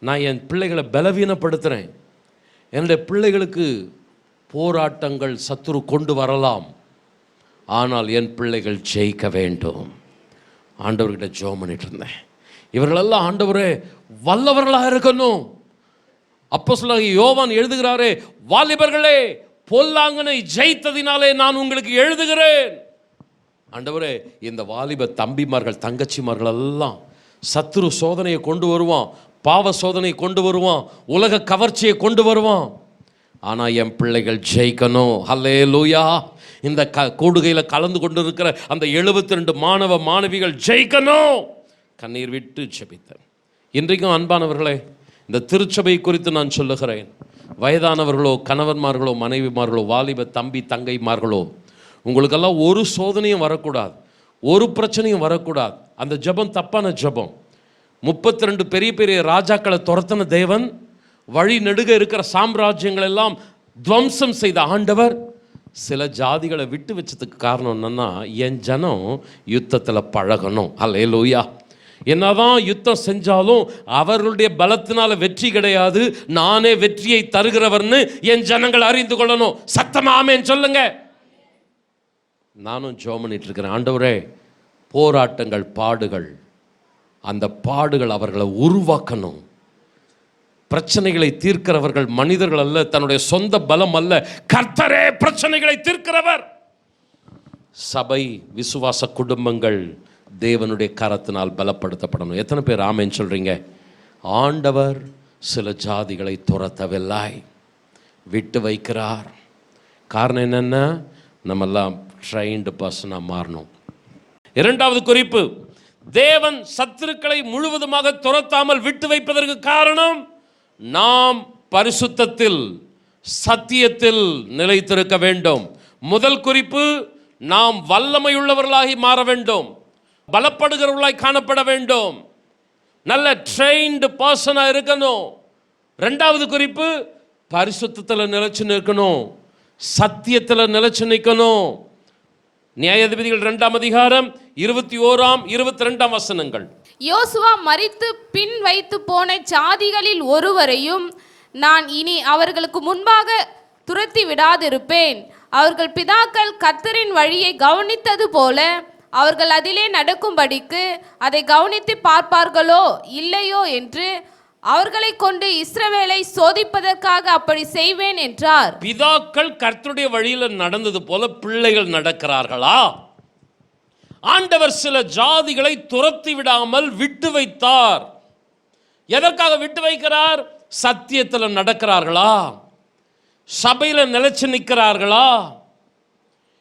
நான் என் பிள்ளைகளை பலவீனப்படுத்துகிறேன். என்னுடைய பிள்ளைகளுக்கு போராட்டங்கள் சத்துரு கொண்டு வரலாம், ஆனால் என் பிள்ளைகள் ஜெயிக்க வேண்டும். ஆண்டவர்கிட்ட ஜெபம் பண்ணிட்டு இருந்தேன். இவர்களெல்லாம் ஆண்டவரே வல்லவர்களாக இருக்கணும். அப்போஸ்தலனாகிய யோவான் எழுதுகிறாரே, வாலிபர்களே பொல்லாங்கனை ஜெயித்ததினாலே நான் உங்களுக்கு எழுதுகிறேன். ஆண்டவரே, இந்த வாலிப தம்பிமார்கள் தங்கச்சிமார்கள் எல்லாம் சத்துரு சோதனையை கொண்டு வருவான், பாவ சோதனையை கொண்டு வருவான், உலக கவர்ச்சியை கொண்டு வருவான். ஆனால் என் பிள்ளைகள் ஜெயிக்கணும். ஹல்லேலூயா. இந்த கூடுகையில் கலந்து கொண்டு இருக்கிற அந்த 72 மாணவ மாணவிகள் ஜெயிக்கணும். கண்ணீர் விட்டு ஜெபித்தேன். இன்றைக்கும் அன்பானவர்களே, இந்த திருச்சபை குறித்து நான் சொல்லுகிறேன். வயதானவர்களோ, கணவன்மார்களோ, மனைவிமார்களோ, வாலிப தம்பி தங்கைமார்களோ, உங்களுக்கெல்லாம் ஒரு சோதனையும் வரக்கூடாது, ஒரு பிரச்சனையும் வரக்கூடாது. அந்த ஜெபம் தப்பான ஜெபம். 32 பெரிய பெரிய ராஜாக்களை துரத்தின தேவன், வழி நெடுக இருக்கிற சாம்ராஜ்யங்கள் எல்லாம் துவம்சம் செய்த ஆண்டவர் சில ஜாதிகளை விட்டு வச்சதுக்கு காரணம் என்னன்னா, என் ஜனம் யுத்தத்தில் பழகணும். அல்லேலூயா. என்னதான் யுத்தம் செஞ்சாலும் அவர்களுடைய பலத்தினால வெற்றி கிடையாது, நானே வெற்றியை தருகிறவர்னு என் ஜனங்கள் அறிந்து கொள்ளணும். சத்தமா ஆமென் சொல்லுங்க. நானும் ஜெபம் பண்ணிட்டு இருக்கிறேன். ஆண்டவரே, போராட்டங்கள், பாடுகள், அந்த பாடுகள் அவர்களை உருவாக்கணும். பிரச்சனைகளை தீர்க்கிறவர்கள் மனிதர்கள் அல்ல, தன்னுடைய சொந்த பலம் அல்ல, கர்த்தரே பிரச்சனைகளை தீர்க்கிறவர். சபை, விசுவாச குடும்பங்கள் தேவனுடைய கரத்தினால் பலப்படுத்தப்படணும். எத்தனை பேர் ஆமென் சொல்றீங்க? ஆண்டவர் சில ஜாதிகளை துரத்தவில்லை. விட்டு வைக்கிறார். காரணம் என்னென்னா, நம்மெல்லாம் ட்ரைன்டு பர்சனாக மாறணும். இரண்டாவது குறிப்பு, தேவன் சத்துருக்களை முழுவதுமாக துரத்தாமல் விட்டு வைப்பதற்கு காரணம், நாம் பரிசுத்தத்தில் சத்தியத்தில் நிலைத்திருக்க வேண்டும். முதல் குறிப்பு, நாம் வல்லமையுள்ளவர்களாகி மாற வேண்டும், பலப்படுகிறவர்களாய் காணப்பட வேண்டும், நல்ல ட்ரெயின்டு பர்சனாக இருக்கணும். ரெண்டாவது குறிப்பு, பரிசுத்தத்தில் நிலைச்சு நிற்கணும், சத்தியத்தில் நிலைச்சு நிற்கணும். நியாயாதிபதிகள் 2ஆம் அதிகாரம் 21, 22 வசனங்கள். யோசுவா மரித்து பின் வைத்து போன ஜாதிகளில் ஒருவரையும் நான் இனி அவர்களுக்கு முன்பாக துரத்தி விடாதிருப்பேன். அவர்கள் பிதாக்கள் கர்த்தரின் வழியை கவனித்தது போல அவர்கள் அதிலே நடக்கும்படிக்கு அதை கவனித்து பார்ப்பார்களோ இல்லையோ என்று அவர்களை கொண்டு இஸ்ரவேலை சோதிப்பதற்காக அப்படி செய்வேன் என்றார். பிதாக்கள் கர்த்தருடைய வழியில் நடந்தது போல பிள்ளைகள் நடக்கிறார்களா? ஆண்டவர் சில ஜாதிகளை துரத்தி விடாமல் விட்டு வைத்தார். எதற்காக விட்டு வைக்கிறார்? சத்தியத்தில் நடக்கிறார்களா? சபையில் நிலைச்சு நிற்கிறார்களா?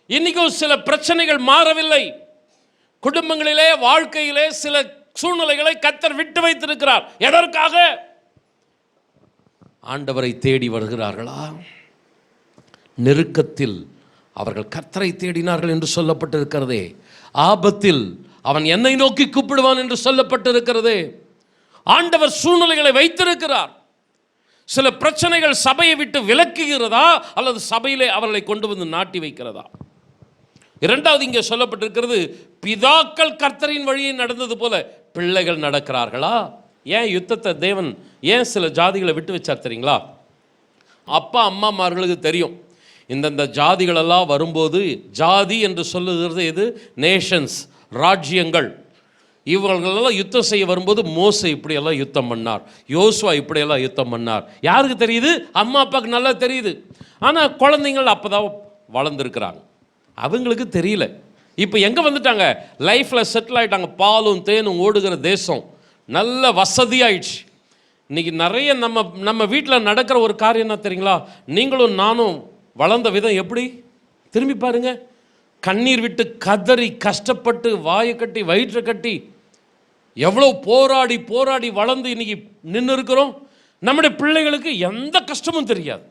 இன்னைக்கும் சில பிரச்சனைகள் மாறவில்லை. குடும்பங்களிலே, வாழ்க்கையிலே சில சூழ்நிலைகளை கர்த்தர் விட்டு வைத்திருக்கிறார். எதற்காக? ஆண்டவரை தேடி வருகிறார்களா? நெருக்கத்தில் அவர்கள் கர்த்தரை தேடினார்கள் என்று சொல்லப்பட்டிருக்கிறதே. ஆபத்தில் அவன் என்னை நோக்கி கூப்பிடுவான் என்று சொல்லப்பட்டிருக்கிறதே. ஆண்டவர் சூழ்நிலைகளை வைத்திருக்கிறார். சில பிரச்சனைகள் சபையை விட்டு விலக்குகிறதா அல்லது சபையிலே அவர்களை கொண்டு வந்து நாட்டி வைக்கிறதா? இரண்டாவது இங்கே சொல்லப்பட்டிருக்கிறது, பிதாக்கள் கர்த்தரின் வழியை நடந்தது போல பிள்ளைகள் நடக்கிறார்களா? ஏன் யுத்தத்தை தேவன் ஏன் சில ஜாதிகளை விட்டு வச்சார் தெரியுங்களா? அப்பா அம்மாமார்களுக்கு தெரியும், இந்தந்த ஜாதிகளெல்லாம் வரும்போது, ஜாதி என்று சொல்லுகிறது எது? நேஷன்ஸ், ராஜ்யங்கள். இவர்களெல்லாம் யுத்தம் செய்ய வரும்போது மோசே இப்படியெல்லாம் யுத்தம் பண்ணார், யோசுவா இப்படியெல்லாம் யுத்தம் பண்ணார். யாருக்கு தெரியுது? அம்மா அப்பாவுக்கு நல்லா தெரியுது. ஆனால் குழந்தைங்கள் அப்போ தான் வளர்ந்துருக்கிறாங்க, அவங்களுக்கு தெரியல. இப்போ எங்கே வந்துட்டாங்க? லைஃப்பில் செட்டில் ஆகிட்டாங்க. பாலும் தேனும் ஓடுகிற தேசம், நல்ல வசதியாயிடுச்சு. இன்றைக்கி நிறைய நம்ம வீட்டில் நடக்கிற ஒரு காரியம் என்ன தெரியுங்களா? நீங்களும் நானும் வளர்ந்த விதம் எப்படி திரும்பி பாருங்க. கண்ணீர் விட்டு கதறி கஷ்டப்பட்டு வாயை கட்டி வயிற்றை கட்டி எவ்வளோ போராடி போராடி வளர்ந்து இன்னைக்கு நின்று இருக்கிறோம். நம்முடைய பிள்ளைகளுக்கு எந்த கஷ்டமும் தெரியாது.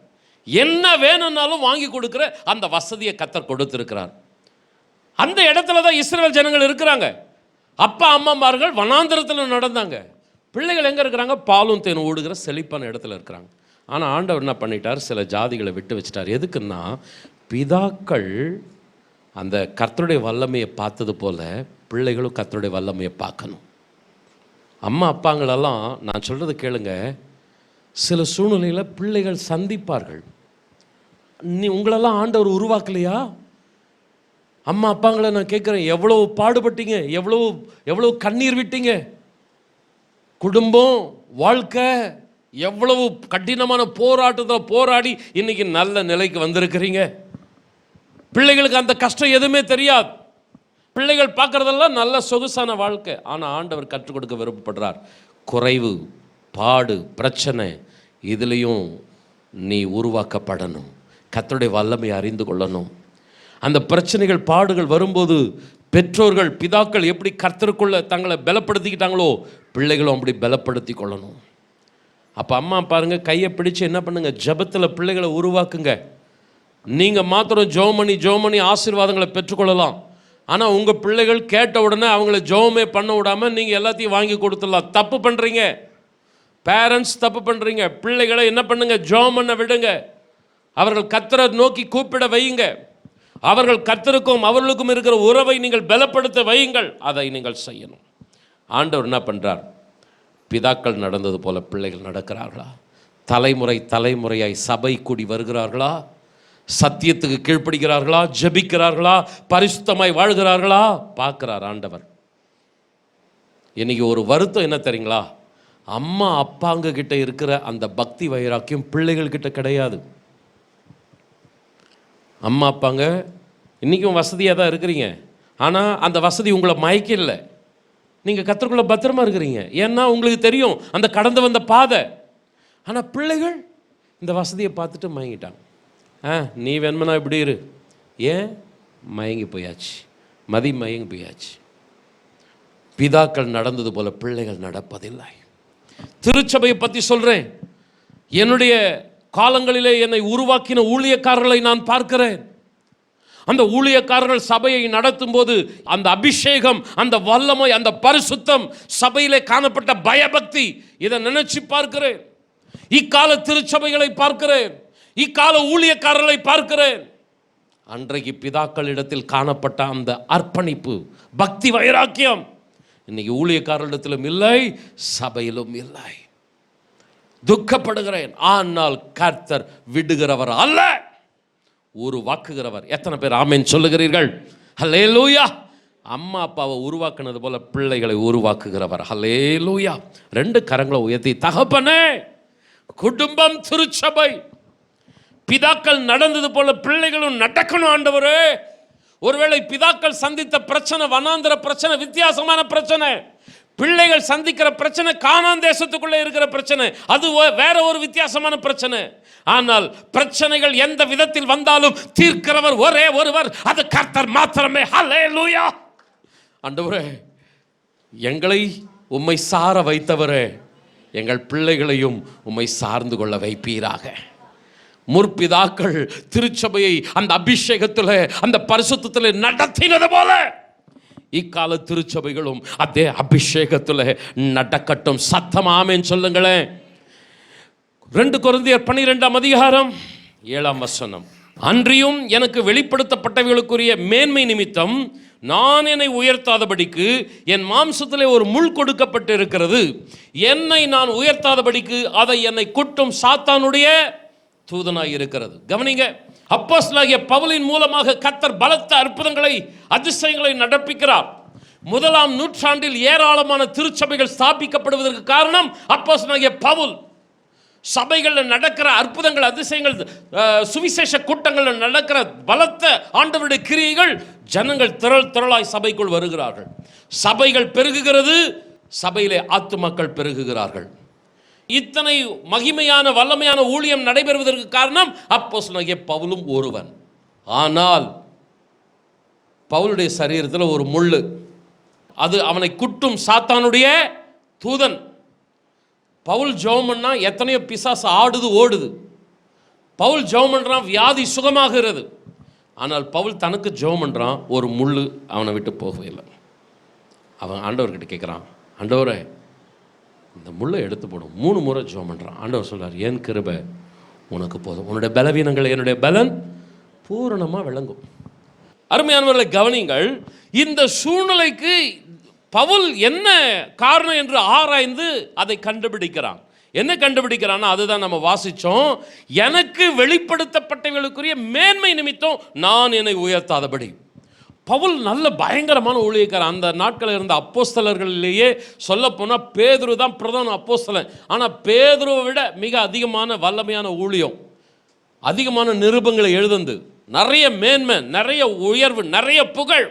என்ன வேணும்னாலும் வாங்கி கொடுக்குற அந்த வசதியை கர்த்தர் கொடுத்திருக்கிறார். அந்த இடத்துல தான் இஸ்ரவேல் ஜனங்கள் இருக்கிறாங்க. அப்பா அம்மாமார்கள் வனாந்திரத்தில் நடந்தாங்க. பிள்ளைகள் எங்கே இருக்கிறாங்க? பாலும் தேனும் ஓடுகிற செழிப்பான இடத்துல இருக்கிறாங்க. ஆனால் ஆண்டவர் என்ன பண்ணிட்டார்? சில ஜாதிகளை விட்டு வச்சிட்டார். எதுக்குன்னா, பிதாக்கள் அந்த கர்த்தருடைய வல்லமையை பார்த்தது போல பிள்ளைகளும் கர்த்தருடைய வல்லமையை பார்க்கணும். அம்மா அப்பாங்களெல்லாம் நான் சொல்கிறது கேளுங்க, சில சூழ்நிலையில் பிள்ளைகள் சந்திப்பார்கள். உங்களெல்லாம் ஆண்டவர் உருவாக்கலையா? அம்மா அப்பாங்களை நான் கேட்குறேன், எவ்வளோ பாடுபட்டீங்க, எவ்வளோ கண்ணீர் விட்டீங்க, குடும்பம் வாழ்க்கை எவ்வளவு கடினமான போராட்டத்தில் போராடி இன்னைக்கு நல்ல நிலைக்கு வந்திருக்கிறீங்க. பிள்ளைகளுக்கு அந்த கஷ்டம் எதுவுமே தெரியாது. பிள்ளைகள் பார்க்குறதெல்லாம் நல்ல சொகுசான வாழ்க்கை. ஆனால் ஆண்டவர் கற்றுக் கொடுக்க விருப்பப்படுறார். குறைவு, பாடு, பிரச்சனை, இதுலேயும் நீ உருவாக்கப்படணும். கர்த்தருடைய வல்லமையை அறிந்து கொள்ளணும். அந்த பிரச்சனைகள் பாடுகள் வரும்போது பெற்றோர்கள் பிதாக்கள் எப்படி கர்த்தருக்குள்ள தங்களை பலப்படுத்திக்கிட்டாங்களோ பிள்ளைகளும் அப்படி பலப்படுத்தி கொள்ளணும். அப்போ அம்மா பாருங்க, கையை பிடிச்சு என்ன பண்ணுங்க, ஜெபத்தில் பிள்ளைகளை உருவாக்குங்க. நீங்கள் மாத்திரம் ஜெபம் பண்ணி ஆசீர்வாதங்களை பெற்றுக்கொள்ளலாம். ஆனால் உங்கள் பிள்ளைகள் கேட்ட உடனே அவங்கள ஜெபமே பண்ண விடாமல் நீங்கள் எல்லாத்தையும் வாங்கி கொடுத்துடலாம். தப்பு பண்ணுறீங்க. பேரண்ட்ஸ் தப்பு பண்ணுறீங்க. பிள்ளைகளை என்ன பண்ணுங்க, ஜெபம் பண்ண விடுங்க. அவர்கள் கர்த்தரை நோக்கி கூப்பிட வையுங்க. அவர்கள் கர்த்தருக்கும் அவர்களுக்கும் இருக்கிற உறவை நீங்கள் பலப்படுத்த வையுங்கள். அதை நீங்கள் செய்யணும். ஆண்டவர் என்ன பண்ணுறார்? பிதாக்கள் நடந்தது போல பிள்ளைகள் நடக்கிறார்களா? தலைமுறை தலைமுறையாய் சபை கூடி வருகிறார்களா? சத்தியத்துக்கு கீழ்ப்படுகிறார்களா? ஜெபிக்கிறார்களா? பரிசுத்தமாய் வாழ்கிறார்களா? பார்க்கிறார் ஆண்டவர். இன்னைக்கு ஒரு வருத்தம் என்ன தெரியுங்களா? அம்மா அப்பாங்க கிட்ட இருக்கிற அந்த பக்தி வைராக்கியம் பிள்ளைகள் கிட்ட கிடையாது. அம்மா அப்பாங்க இன்றைக்கும் வசதியாக தான் இருக்கிறீங்க. ஆனால் அந்த வசதி உங்களை மயக்க இல்லை. நீங்கள் கர்த்தருக்குள்ள பத்திரமா இருக்கிறீங்க. ஏன்னா உங்களுக்கு தெரியும் அந்த கடந்து வந்த பாதை. ஆனால் பிள்ளைகள் இந்த வசதியை பார்த்துட்டு மயங்கிட்டாங்க. நீ வேணுமனா இப்படி இரு. ஏன்? மயங்கி போயாச்சு, மயங்கி போயாச்சு. பிதாக்கள் நடந்தது போல பிள்ளைகள் நடப்பதில்லை. திருச்சபையை பற்றி சொல்கிறேன். என்னுடைய காலங்களிலே என்னை உருவாக்கின ஊழியக்காரர்களை நான் பார்க்கிறேன். அந்த ஊழியக்காரர்கள் சபையை நடத்தும் போது அந்த அபிஷேகம், அந்த வல்லமை, அந்த பரிசுத்தம், சபையிலே காணப்பட்ட பயபக்தி, இதை நினைச்சு பார்க்கிறேன். இக்கால திருச்சபைகளை பார்க்கிறேன், இக்கால ஊழியக்காரர்களை பார்க்கிறேன். அன்றைக்கு பிதாக்களிடத்தில் காணப்பட்ட அந்த அர்ப்பணிப்பு, பக்தி, வைராக்கியம் இன்னைக்கு ஊழியக்காரரிடத்திலும் இல்லை, சபையிலும் இல்லை. துக்கப்படுகிறேன். ஆனால் கர்த்தர் விடுகிறவர் அல்ல, உருவாக்குகிறவர். எத்தனை பேர் ஆமென் சொல்லுகிறீர்கள்? ஹல்லேலூயா. அம்மா அப்பாவை உருவாக்குனது போல பிள்ளைகளை உருவாக்குகிறவர். ஹல்லேலூயா. 2 கரங்களை உயர்த்தி, தகப்பனே, குடும்பம், திருச்சபை, பிதாக்கள் நடந்தது போல பிள்ளைகளும் நடக்கணும் ஆண்டவரே. ஒருவேளை பிதாக்கள் சந்தித்த பிரச்சனை வனாந்திர பிரச்சனை, வித்தியாசமான பிரச்சனை. பிள்ளைகள் சந்திக்கிற பிரச்சனை கானான் தேசத்துக்குள்ளே இருக்கிற பிரச்சனை, அது வேற ஒரு வித்தியாசமான பிரச்சனை. ஆனால் பிரச்சனைகள் எந்த விதத்தில் வந்தாலும் தீர்க்கிறவர் ஒரே ஒருவர், அது கர்த்தர் மாத்திரமே. ஹல்லேலூயா. ஆண்டவரே, எங்களை உம்மை சார வைத்தவரே, எங்கள் பிள்ளைகளையும் உம்மை சார்ந்து கொள்ள வைப்பீராக. முற்பிதாக்கள் திருச்சபையை அந்த அபிஷேகத்தில், அந்த பரிசுத்தத்தில் நடத்தினது போல இக்கால திருச்சபைகளும் அதே அபிஷேகத்தில் நடக்கட்டும். சத்தம் ஆமென் சொல்லுங்களேன். 2 கொரிந்தியர் 12ஆம் அதிகாரம் 7ஆம் வசனம். அன்றியும் எனக்கு வெளிப்படுத்தப்பட்டவைகளுக்குரிய மேன்மை நிமித்தம் நான் என்னை உயர்த்தாதபடிக்கு என் மாம்சத்திலே ஒரு முள் கொடுக்கப்பட்டு இருக்கிறது. என்னை நான் உயர்த்தாதபடிக்கு அதை என்னை குட்டும் சாத்தானுடைய தூதனாய் இருக்கிறது. கவனிங்க, அப்போஸ்தலனாகிய பவுலின் மூலமாக கர்த்தர் பலத்த அற்புதங்களை, அதிசயங்களை நடப்பிக்கிறார். 1ஆம் நூற்றாண்டில் ஏராளமான திருச்சபைகள் ஸ்தாபிக்கப்படுவதற்கு காரணம் அப்போஸ்தலனாகிய பவுல். சபைகளில் நடக்கிற அற்புதங்கள், அதிசயங்கள், சுவிசேஷ கூட்டங்களில் நடக்கிற பலத்த ஆண்டவருடைய கிரியைகள், ஜனங்கள் திரளாய் சபைக்குள் வருகிறார்கள். சபைகள் பெருகுகிறது, சபையிலே ஆத்துமக்கள் பெருகுகிறார்கள். இத்தனை மகிமையான வல்லமையான ஊழியம் நடைபெறுவதற்கு காரணம் அப்போஸ்தலனாகிய பவுலும் ஒருவன். ஆனால் பவுலுடைய சரீரத்தில் ஒரு முள்ளு, அது அவனை குட்டும் சாத்தானுடைய தூதன். பவுல் ஜெபம் பண்ணா எத்தனையோ பிசாசு ஆடுது, ஓடுது. பவுல் ஜெபம் பண்றான், வியாதி சுகமாகிறது. ஆனால் பவுல் தனக்கு ஜெபம் பண்றான், ஒரு முள்ளு அவனை விட்டு போகவே இல்லை. அவன் ஆண்டவர்கிட்ட கேட்குறான், ஆண்டவரே இந்த முள்ளை எடுத்து போடும். 3 முறை ஜெபம் பண்ணுறான். ஆண்டவர் சொல்கிறார், என் கிருபை உனக்கு போதும், உன்னுடைய பலவீனங்கள் என்னுடைய பலன் பூரணமாக விளங்கும். அருமையானவர்களை கவனிங்கள். இந்த சூழ்நிலைக்கு பவுல் என்ன காரணம் என்று ஆராய்ந்து அதை கண்டுபிடிக்கிறான். என்ன கண்டுபிடிக்கிறான்னா, அதுதான் நம்ம வாசித்தோம். எனக்கு வெளிப்படுத்தப்பட்டவர்களுக்குரிய மேன்மை நிமித்தம் நான் என்னை உயர்த்தாதபடி. பவுல் நல்ல பயங்கரமான ஊழியக்காரன். அந்த நாட்களில் இருந்த அப்போஸ்தலர்களிலேயே சொல்லப்போனால் பேதுரு தான் பிரதான அப்போஸ்தலன். ஆனால் பேதுருவை விட மிக அதிகமான வல்லமையான ஊழியம், அதிகமான நிருபங்களை எழுதுந்து, நிறைய மேன்மை, நிறைய உயர்வு, நிறைய புகழ்.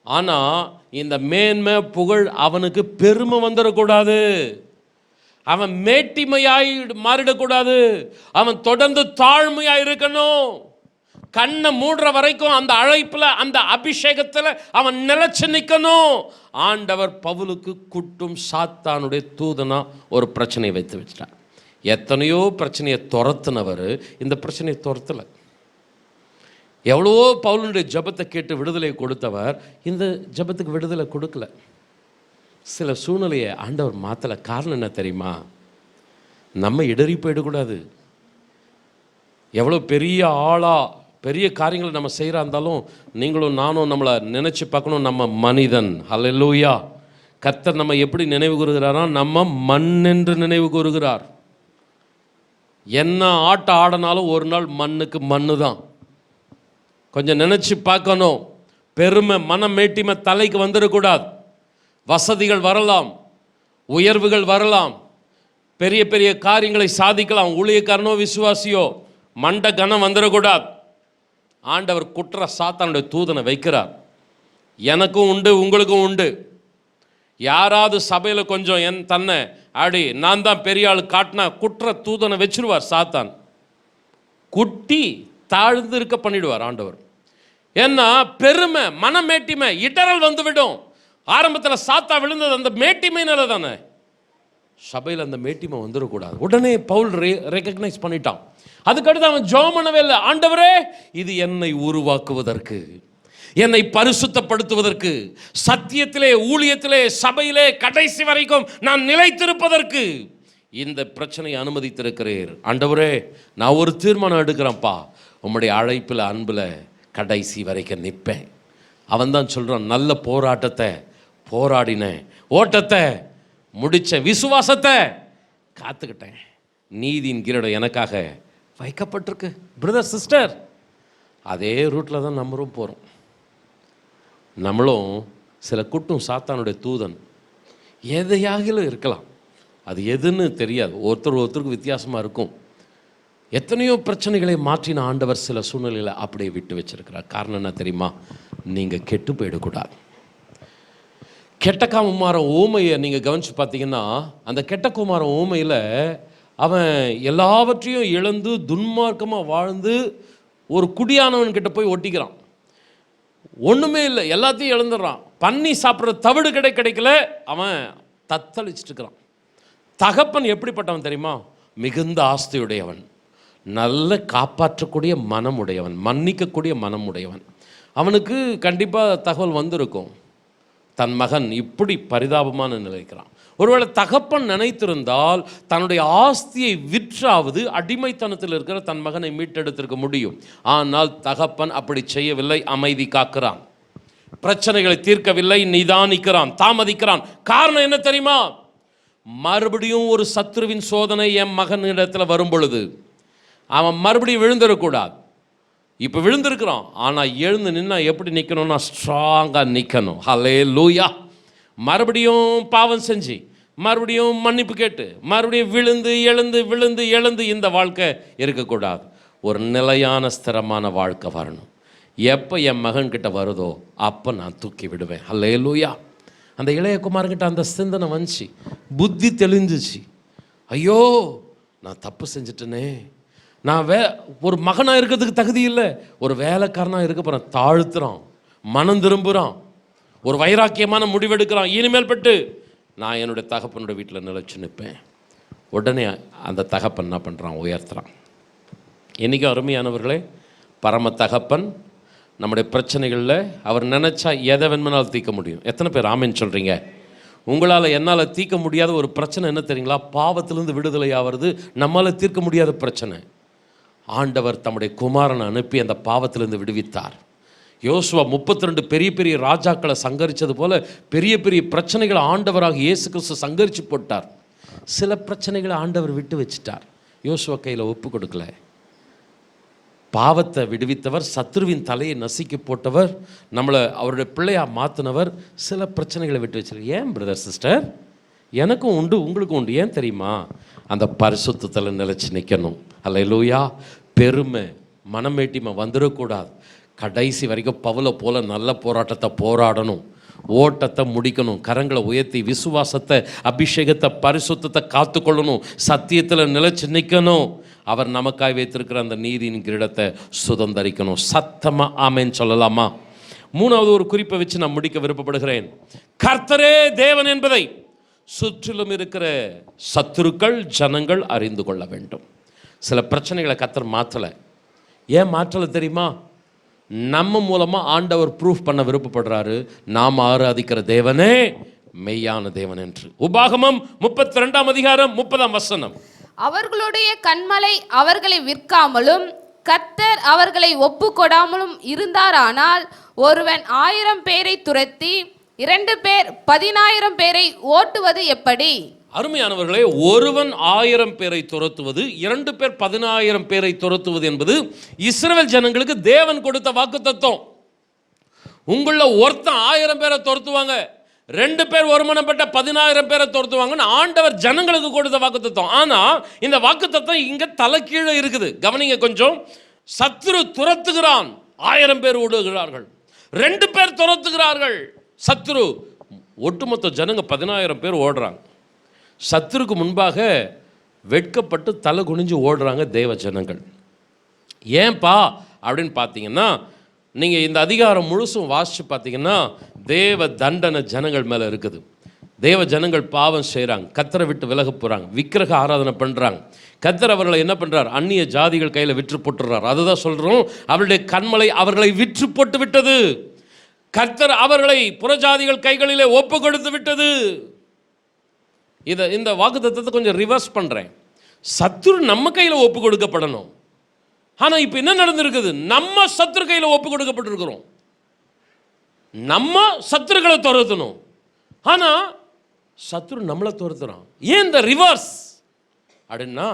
ஆனால் இந்த மேன்மை புகழ் அவனுக்கு பெருமை வந்துடக்கூடாது. அவன் மேட்டிமையாய் மாறிடக்கூடாது. அவன் தொடர்ந்து தாழ்மையாக இருக்கணும். கண்ணை மூடுற வரைக்கும் அந்த அழைப்பில், அந்த அபிஷேகத்தில் அவன் நிலைச்சு நிற்கணும். ஆண்டவர் பவுலுக்கு குட்டும் சாத்தானுடைய தூதனா ஒரு பிரச்சனையை வைத்து வச்சிட்டார். எத்தனையோ பிரச்சனையை துரத்துனவர் இந்த பிரச்சனையை துரத்தலை. எவ்வளவோ பவுலுடைய ஜபத்தை கேட்டு விடுதலை கொடுத்தவர் இந்த ஜபத்துக்கு விடுதலை கொடுக்கல. சில சூழ்நிலையை ஆண்டவர் மாற்றலை. காரணம் என்ன தெரியுமா? நம்ம இடறி போயிடக்கூடாது. எவ்வளோ பெரிய ஆளா, பெரிய காரியங்களை நம்ம செய்கிறா இருந்தாலும் நீங்களும் நானும் நம்மளை நினச்சி பார்க்கணும். நம்ம மனிதன். ஹல்லேலூயா. கர்த்தர் நம்ம எப்படி நினைவு கூறுகிறாரா? நம்ம மண் என்று நினைவு கூறுகிறார். என்ன ஆட்டம் ஆடினாலும் ஒரு நாள் மண்ணுக்கு மண்ணு தான். கொஞ்சம் நினச்சி பார்க்கணும். பெருமை, மனம் மேட்டிமை தலைக்கு வந்துடக்கூடாது. வசதிகள் வரலாம், உயர்வுகள் வரலாம், பெரிய பெரிய காரியங்களை சாதிக்கலாம். ஊழியக்காரனோ விசுவாசியோ மண்ட கனம் வந்துடக்கூடாது. ஆண்டவர் குற்ற சாத்தானுடைய தூதனை வைக்கிறார். எனக்கும் உண்டு, உங்களுக்கும் உண்டு. யாராவது சபையில் கொஞ்சம் தன்னை ஆடி நான் தான் பெரிய ஆள் காட்டினா குற்ற தூதனை வச்சிருவார் சாத்தான். குட்டி தாழ்ந்து இருக்க பண்ணிடுவார் ஆண்டவர். ஏன்னா பெருமை, மனமேட்டிமை, இடரல் வந்துவிடும். ஆரம்பத்தில் சாத்தா விழுந்தது அந்த மேட்டிமைனால தானே. சபையில் அந்த மேட்டிமை வந்துடக்கூடாது. உடனே பவுல் ரெகக்னைஸ் பண்ணிட்டான். அதுக்கடுத்து அவன் ஜெபம் பண்ணவே இல்லை. ஆண்டவரே, இது என்னை உருவாக்குவதற்கு, என்னை பரிசுத்தப்படுத்துவதற்கு, சத்தியத்திலே, ஊழியத்திலே, சபையிலே கடைசி வரைக்கும் நான் நிலைத்திருப்பதற்கு இந்த பிரச்சனையை அனுமதித்திருக்கிறீர். ஆண்டவரே, நான் ஒரு தீர்மானம் எடுக்கிறேன்ப்பா, உம்முடைய அழைப்பில், அன்பில் கடைசி வரைக்கும் நிற்பேன். அவன் தான் சொல்கிறான், நல்ல போராட்டத்தை போராடினேன், ஓட்டத்தை முடித்தேன், விசுவாசத்தை காத்துக்கிட்டேன், நீதியின் கிரீடம் எனக்காக வைக்கப்பட்டிருக்கு. பிரதர் சிஸ்டர், அதே ரூட்டில் தான் நம்மளும் போகிறோம். நம்மளும் சில குட்டும் சாத்தானுடைய தூதன் எதையாகிலும் இருக்கலாம். அது எதுன்னு தெரியாது, ஒருத்தருக்கு வித்தியாசமாக இருக்கும். எத்தனையோ பிரச்சனைகளை மாற்றின ஆண்டவர் சில சூழ்நிலையில் அப்படியே விட்டு வச்சிருக்கிறார். காரணம் என்ன தெரியுமா? நீங்கள் கெட்டு போயிடக்கூடாது. கெட்ட குமாரன் ஊமையை நீங்கள் கவனித்து பார்த்தீங்கன்னா, அந்த கெட்ட குமாரன் ஊமையில் அவன் எல்லாவற்றையும் இழந்து துன்மார்க்கமாக வாழ்ந்து ஒரு குடியானவன் கிட்ட போய் ஒட்டிக்கிறான். ஒன்றுமே இல்லை, எல்லாத்தையும் இழந்துடுறான். பன்னி சாப்பிட்ற தவிடு கிடைக்கல, அவன் தத்தளிச்சுட்டு இருக்கிறான். தகப்பன் எப்படிப்பட்டவன் தெரியுமா? மிகுந்த ஆஸ்தியுடையவன், நல்ல காப்பாற்றக்கூடிய மனமுடையவன், மன்னிக்கக்கூடிய மனமுடையவன். அவனுக்கு கண்டிப்பாக தகவல் வந்திருக்கும், தன் மகன் இப்படி பரிதாபமான நிலைக்கிறான். ஒருவேளை தகப்பன் நினைத்திருந்தால் தன்னுடைய ஆஸ்தியை விற்றாவது அடிமைத்தனத்தில் இருக்கிற தன் மகனை மீட்டெடுத்திருக்க முடியும். ஆனால் தகப்பன் அப்படி செய்யவில்லை, அமைதி காக்கிறான், பிரச்சனைகளை தீர்க்கவில்லை, நிதானிக்கிறான், தாமதிக்கிறான். காரணம் என்ன தெரியுமா? மறுபடியும் ஒரு சத்துருவின் சோதனை என் மகனிடத்தில் வரும் பொழுது அவன் மறுபடியும் விழுந்துடக்கூடாது. இப்போ விழுந்திருக்கிறான், ஆனால் எழுந்து நின்னா எப்படி நிற்கணும்னா ஸ்ட்ராங்காக நிற்கணும். ஹல்லேலூயா. மறுபடியும் பாவம் செஞ்சு, மறுபடியும் மன்னிப்பு கேட்டு, மறுபடியும் விழுந்து எழுந்து விழுந்து எழுந்து இந்த வாழ்க்கை இருக்கக்கூடாது. ஒரு நிலையான ஸ்திரமான வாழ்க்கை வரணும். எப்போ என் மகன்கிட்ட வருதோ அப்போ நான் தூக்கி விடுவேன். ஹல்லேலூயா. அந்த இளைய குமார்கிட்ட அந்த சிந்தனை வந்துச்சு, புத்தி தெளிஞ்சிச்சு. ஐயோ, நான் தப்பு செஞ்சிட்டேனே, நான் ஒரு மகனாக இருக்கிறதுக்கு தகுதி இல்லை, ஒரு வேலைக்காரனாக இருக்க போகிறேன். தாழ்த்துறான், மனம் திரும்புகிறான், ஒரு வைராக்கியமான முடிவெடுக்கிறான். இனிமேல் பட்டு நான் என்னுடைய தகப்பனுடைய வீட்டில் நிலைச்சு நிற்பேன். உடனே அந்த தகப்பன் என்ன பண்ணுறான்? உயர்த்துறான். என்றைக்கும் அருமையானவர்களே, பரம தகப்பன் நம்முடைய பிரச்சனைகளில் அவர் நினச்சா எதை வேணுமானாலும் தீர்க்க முடியும். எத்தனை பேர் ஆமேன்னு சொல்கிறீங்க? உங்களால் என்னால் தீர்க்க முடியாத ஒரு பிரச்சனை என்ன தெரியுங்களா? பாவத்திலிருந்து விடுதலை ஆகிறது நம்மளால் தீர்க்க முடியாத பிரச்சனை. ஆண்டவர் தம்முடைய குமாரனை அனுப்பி அந்த பாவத்திலிருந்து விடுவித்தார். யோசுவா 32 பெரிய பெரிய ராஜாக்களை சங்கரித்தது போல பெரிய பெரிய பிரச்சனைகளை ஆண்டவராக இயேசு கிறிஸ்து சங்கரித்து போட்டார். சில பிரச்சனைகளை ஆண்டவர் விட்டு வச்சிட்டார், யோசுவா கையில் ஒப்பு கொடுக்கல. பாவத்தை விடுவித்தவர், சத்ருவின் தலையை நசுக்கி போட்டவர், நம்மளை அவருடைய பிள்ளையாக மாற்றினவர் சில பிரச்சனைகளை விட்டு வச்சிருக்க. ஏன் பிரதர் சிஸ்டர்? எனக்கும் உண்டு, உங்களுக்கும் உண்டு. ஏன் தெரியுமா? அந்த பரிசுத்தத்தில் நிலைச்சு நிற்கணும். அல்லேலூயா. பெருமை, மனமேட்டிமை வந்துடக்கூடாது. கடைசி வரைக்கும் பவுலை போல நல்ல போராட்டத்தை போராடணும், ஓட்டத்தை முடிக்கணும், கரங்களை உயர்த்தி விசுவாசத்தை, அபிஷேகத்தை, பரிசுத்தத்தை காத்துக்கொள்ளணும், சத்தியத்தில் நிலைச்சு நிற்கணும். அவர் நமக்காய் வைத்திருக்கிற அந்த நீதியின் கிரீடத்தை சுதந்தரிக்கணும். சத்தமாக ஆமேன்னு சொல்லலாமா? மூணாவது ஒரு குறிப்பை வச்சு நான் முடிக்க விருப்பப்படுகிறேன். கர்த்தரே தேவன் என்பதை சுற்றிலும் இருக்கிற சத்துருக்கள், ஜனங்கள் அறிந்து கொள்ள வேண்டும். சில பிரச்சனைகளை கர்த்தர் மாற்றலை. ஏன் மாற்றலை தெரியுமா? நம்ம மூலமாக ஆண்டவர் ப்ரூஃப் பண்ண விருப்பப்படுறாரு, நாம் ஆராதிக்கிற தேவனே மெய்யான தேவன் என்று. உபாகமம் 32 அதிகாரம் 30 அவர்களுடைய கண்மலை அவர்களை விற்காமலும் கர்த்தர் அவர்களை ஒப்பு கொடாமலும் இருந்தாரானால் ஒருவன் 1000 பேரை துரத்தி 2 பேர் 10,000 பேரை ஓட்டுவது எப்படி? அருமையானவர்களே, ஒருவன் 1000 பேரை துரத்துவது, 2 பேர் 10,000 பேரை துரத்துவது என்பது இஸ்ரவேல் ஜனங்களுக்கு தேவன் கொடுத்த வாக்குத்தத்தம். உங்கள ஒருத்தன் 1000 பேரை துரத்துவாங்க, 2 பேர் ஒருமனப்பட்ட 10,000 பேரை துரத்துவாங்கன்னு ஆண்டவர் ஜனங்களுக்கு கொடுத்த வாக்குத்தத்தம். ஆனால் இந்த வாக்குத்தத்தம் இங்கே தலைக்கீழே இருக்குது. கவனிங்க கொஞ்சம். சத்துரு துரத்துகிறான், 1000 பேர் ஓடுகிறார்கள். 2 பேர் துரத்துகிறார்கள், சத்துரு ஒட்டுமொத்த ஜனங்க 10,000 பேர் ஓடுறாங்க. சத்துருக்கு முன்பாக வெட்கப்பட்டு தலை குனிஞ்சு ஓடுறாங்க தேவ ஜனங்கள். ஏன்பா அப்படின்னு பார்த்தீங்கன்னா, நீங்கள் இந்த அதிகாரம் முழுசும் வாசித்து பார்த்தீங்கன்னா தேவ தண்டனை ஜனங்கள் மேலே இருக்குது. தேவ ஜனங்கள் பாவம் செய்கிறாங்க, கர்த்தரை விட்டு விலக போகிறாங்க, விக்கிரக ஆராதனை பண்ணுறாங்க. கர்த்தர் அவர்களை என்ன பண்ணுறார்? அந்நிய ஜாதிகள் கையில் விற்று போட்டுறார். அதுதான் சொல்கிறோம், அவருடைய கண்மலை அவர்களை விற்று போட்டு விட்டது. கர்த்தர் அவர்களை புறஜாதிகள் கைகளிலே ஒப்பு கொடுத்து விட்டது. இந்த வாக்குத்தத்தத்தை கொஞ்சம் ரிவர்ஸ் பண்ணுறேன். சத்துரு நம்ம கையில் ஒப்பு கொடுக்கப்படணும். ஆனால் இப்போ என்ன நடந்திருக்குது? நம்ம சத்துரு கையில் ஒப்பு கொடுக்கப்பட்டிருக்கிறோம். நம்ம சத்துருக்களை துரத்தணும், ஆனால் சத்துரு நம்மளை துரத்துறான். ஏன் இந்த ரிவர்ஸ் அப்படின்னா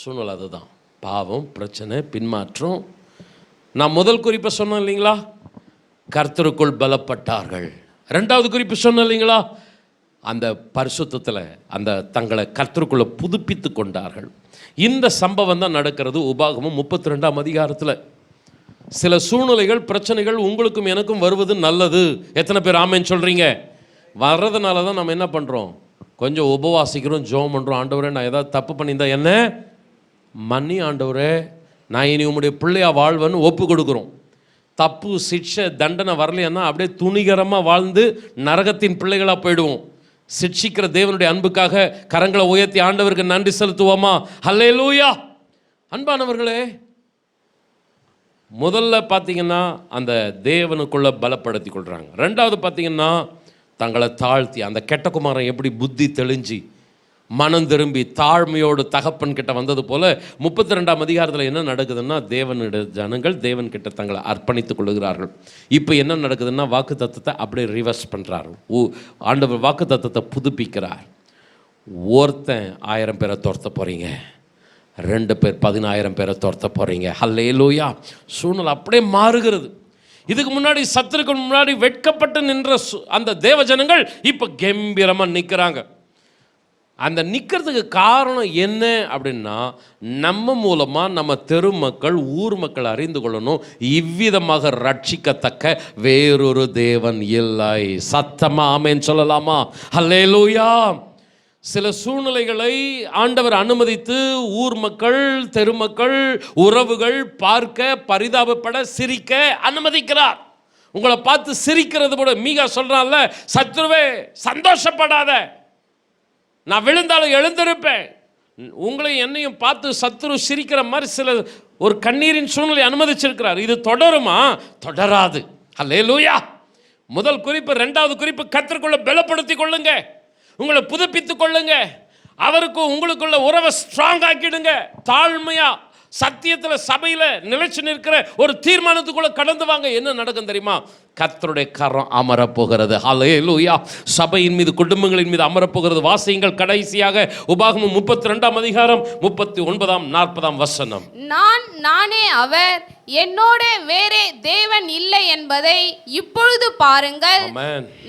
சூழ்நிலை அதுதான். பாவம், பிரச்சனை, பின்மாற்றம். நான் முதல் குறிப்பை சொன்னேன் இல்லைங்களா? கர்த்தருக்குள் பலப்பட்டார்கள். ரெண்டாவது குறிப்பு சொன்னேன் இல்லைங்களா? அந்த பரிசுத்தத்தில் அந்த தங்களை கர்த்தருக்குள்ள புதுப்பித்து கொண்டார்கள். இந்த சம்பவம் தான் நடக்கிறது உபாகமம் 32ஆம் அதிகாரத்தில். சில சூழ்நிலைகள், பிரச்சனைகள் உங்களுக்கும் எனக்கும் வருவது நல்லது. எத்தனை பேர் ஆமேன்னு சொல்கிறீங்க? வர்றதுனால தான் நம்ம என்ன பண்ணுறோம்? கொஞ்சம் உபவாசிக்கிறோம், ஜெபம் பண்ணுறோம். ஆண்டவரே, நான் ஏதாவது தப்பு பண்ணியிருந்தா என்ன மன்னி ஆண்டவரே, நான் இனி உம்முடைய பிள்ளையா வாழ்வேன்னு ஒப்பு கொடுக்குறோம். தப்பு, சிக்ஷை, தண்டனை வரலைன்னா அப்படியே துணிகரமாக வாழ்ந்து நரகத்தின் பிள்ளைகளாக போயிடுவோம். சிக்ஷிக்கிற தேவனுடைய அன்புக்காக கரங்களை உயர்த்தி ஆண்டவருக்கு நன்றி செலுத்துவோமா? ஹல்லேலூயா. அன்பானவர்களே, முதல்ல பார்த்தீங்கன்னா அந்த தேவனுக்குள்ள பலப்படுத்தி கொள்கிறாங்க. ரெண்டாவது பார்த்தீங்கன்னா தங்களை தாழ்த்தி, அந்த கெட்ட குமாரன் எப்படி புத்தி தெளிஞ்சு மனம் திரும்பி தாழ்மையோடு தகப்பன் கிட்ட வந்தது போல 32ஆம் அதிகாரத்தில் என்ன நடக்குதுன்னா, தேவனுடைய ஜனங்கள் தேவன் கிட்ட தங்களை அர்ப்பணித்துக் கொள்ளுகிறார்கள். இப்போ என்ன நடக்குதுன்னா, வாக்கு தத்தத்தை அப்படியே ரிவர்ஸ் பண்ணுறாரு. ஆண்டவர் வாக்கு தத்தத்தை புதுப்பிக்கிறார். ஒருத்தன் 1000 பேரை துரத்த போகிறீங்க, 2 பேர் 10,000 பேரை துரத்த போகிறீங்க. ஹல்லேலூயா. சூழ்நிலை அப்படியே மாறுகிறது. இதுக்கு முன்னாடி சத்துருக்கு முன்னாடி வெட்கப்பட்டு நின்ற அந்த தேவ ஜனங்கள் இப்போ கம்பீரமாக நிற்கிறாங்க. அந்த நிற்கிறதுக்கு காரணம் என்ன அப்படின்னா, நம்ம மூலமாக நம்ம தெரு மக்கள், ஊர் மக்கள் அறிந்து கொள்ளணும், இவ்விதமாக ரட்சிக்கத்தக்க வேறொரு தேவன் இல்லை. சத்தமா ஆமென் சொல்லலாமா? ஹல்லேலூயா. சில சூழ்நிலைகளை ஆண்டவர் அனுமதித்து ஊர் மக்கள், தெருமக்கள், உறவுகள் பார்க்க, பரிதாபப்பட, சிரிக்க அனுமதிக்கிறார். உங்களை பார்த்து சிரிக்கிறது கூட மீகா சொல்றான்ல, சத்துருவே சந்தோஷப்படாத, நான் விழுந்தாலும் எழுந்திருப்பேன். உங்களையும் என்னையும் பார்த்து சத்துரு சிரிக்கிற மாதிரி சில ஒரு கண்ணீரின் சூழ்நிலை அனுமதிச்சிருக்கிறார். இது தொடருமா? தொடராது. ஹல்லேலூயா. முதல் குறிப்பு. ரெண்டாவது குறிப்பு, கர்த்தருக்குள்ள பலப்படுத்தி கொள்ளுங்க, உங்களை புதுப்பித்துக் கொள்ளுங்க, அவருக்கு உங்களுக்குள்ள உறவை ஸ்ட்ராங் ஆக்கிடுங்க. தாழ்மையா சத்தியத்தில் சபையில் நிலைச்சு நிற்கிற ஒரு தீர்மானத்துக்குள்ள கடந்து வாங்க. என்ன நடக்கும் தெரியுமா? கர்த்தருடைய கரம் அமரப்போகிறது. ஹல்லேலூயா. சபையின் மீது, குடும்பங்களின் மீது அமரப்போகிறது. வாசியுங்கள் கடைசியாக உபாகமம் 32ஆம் அதிகாரம் 39ஆம் 40ஆம் வசனம். நானே அவர், என்னோட வேறே தேவன் இல்லை என்பதை இப்பொழுது பாருங்கள்.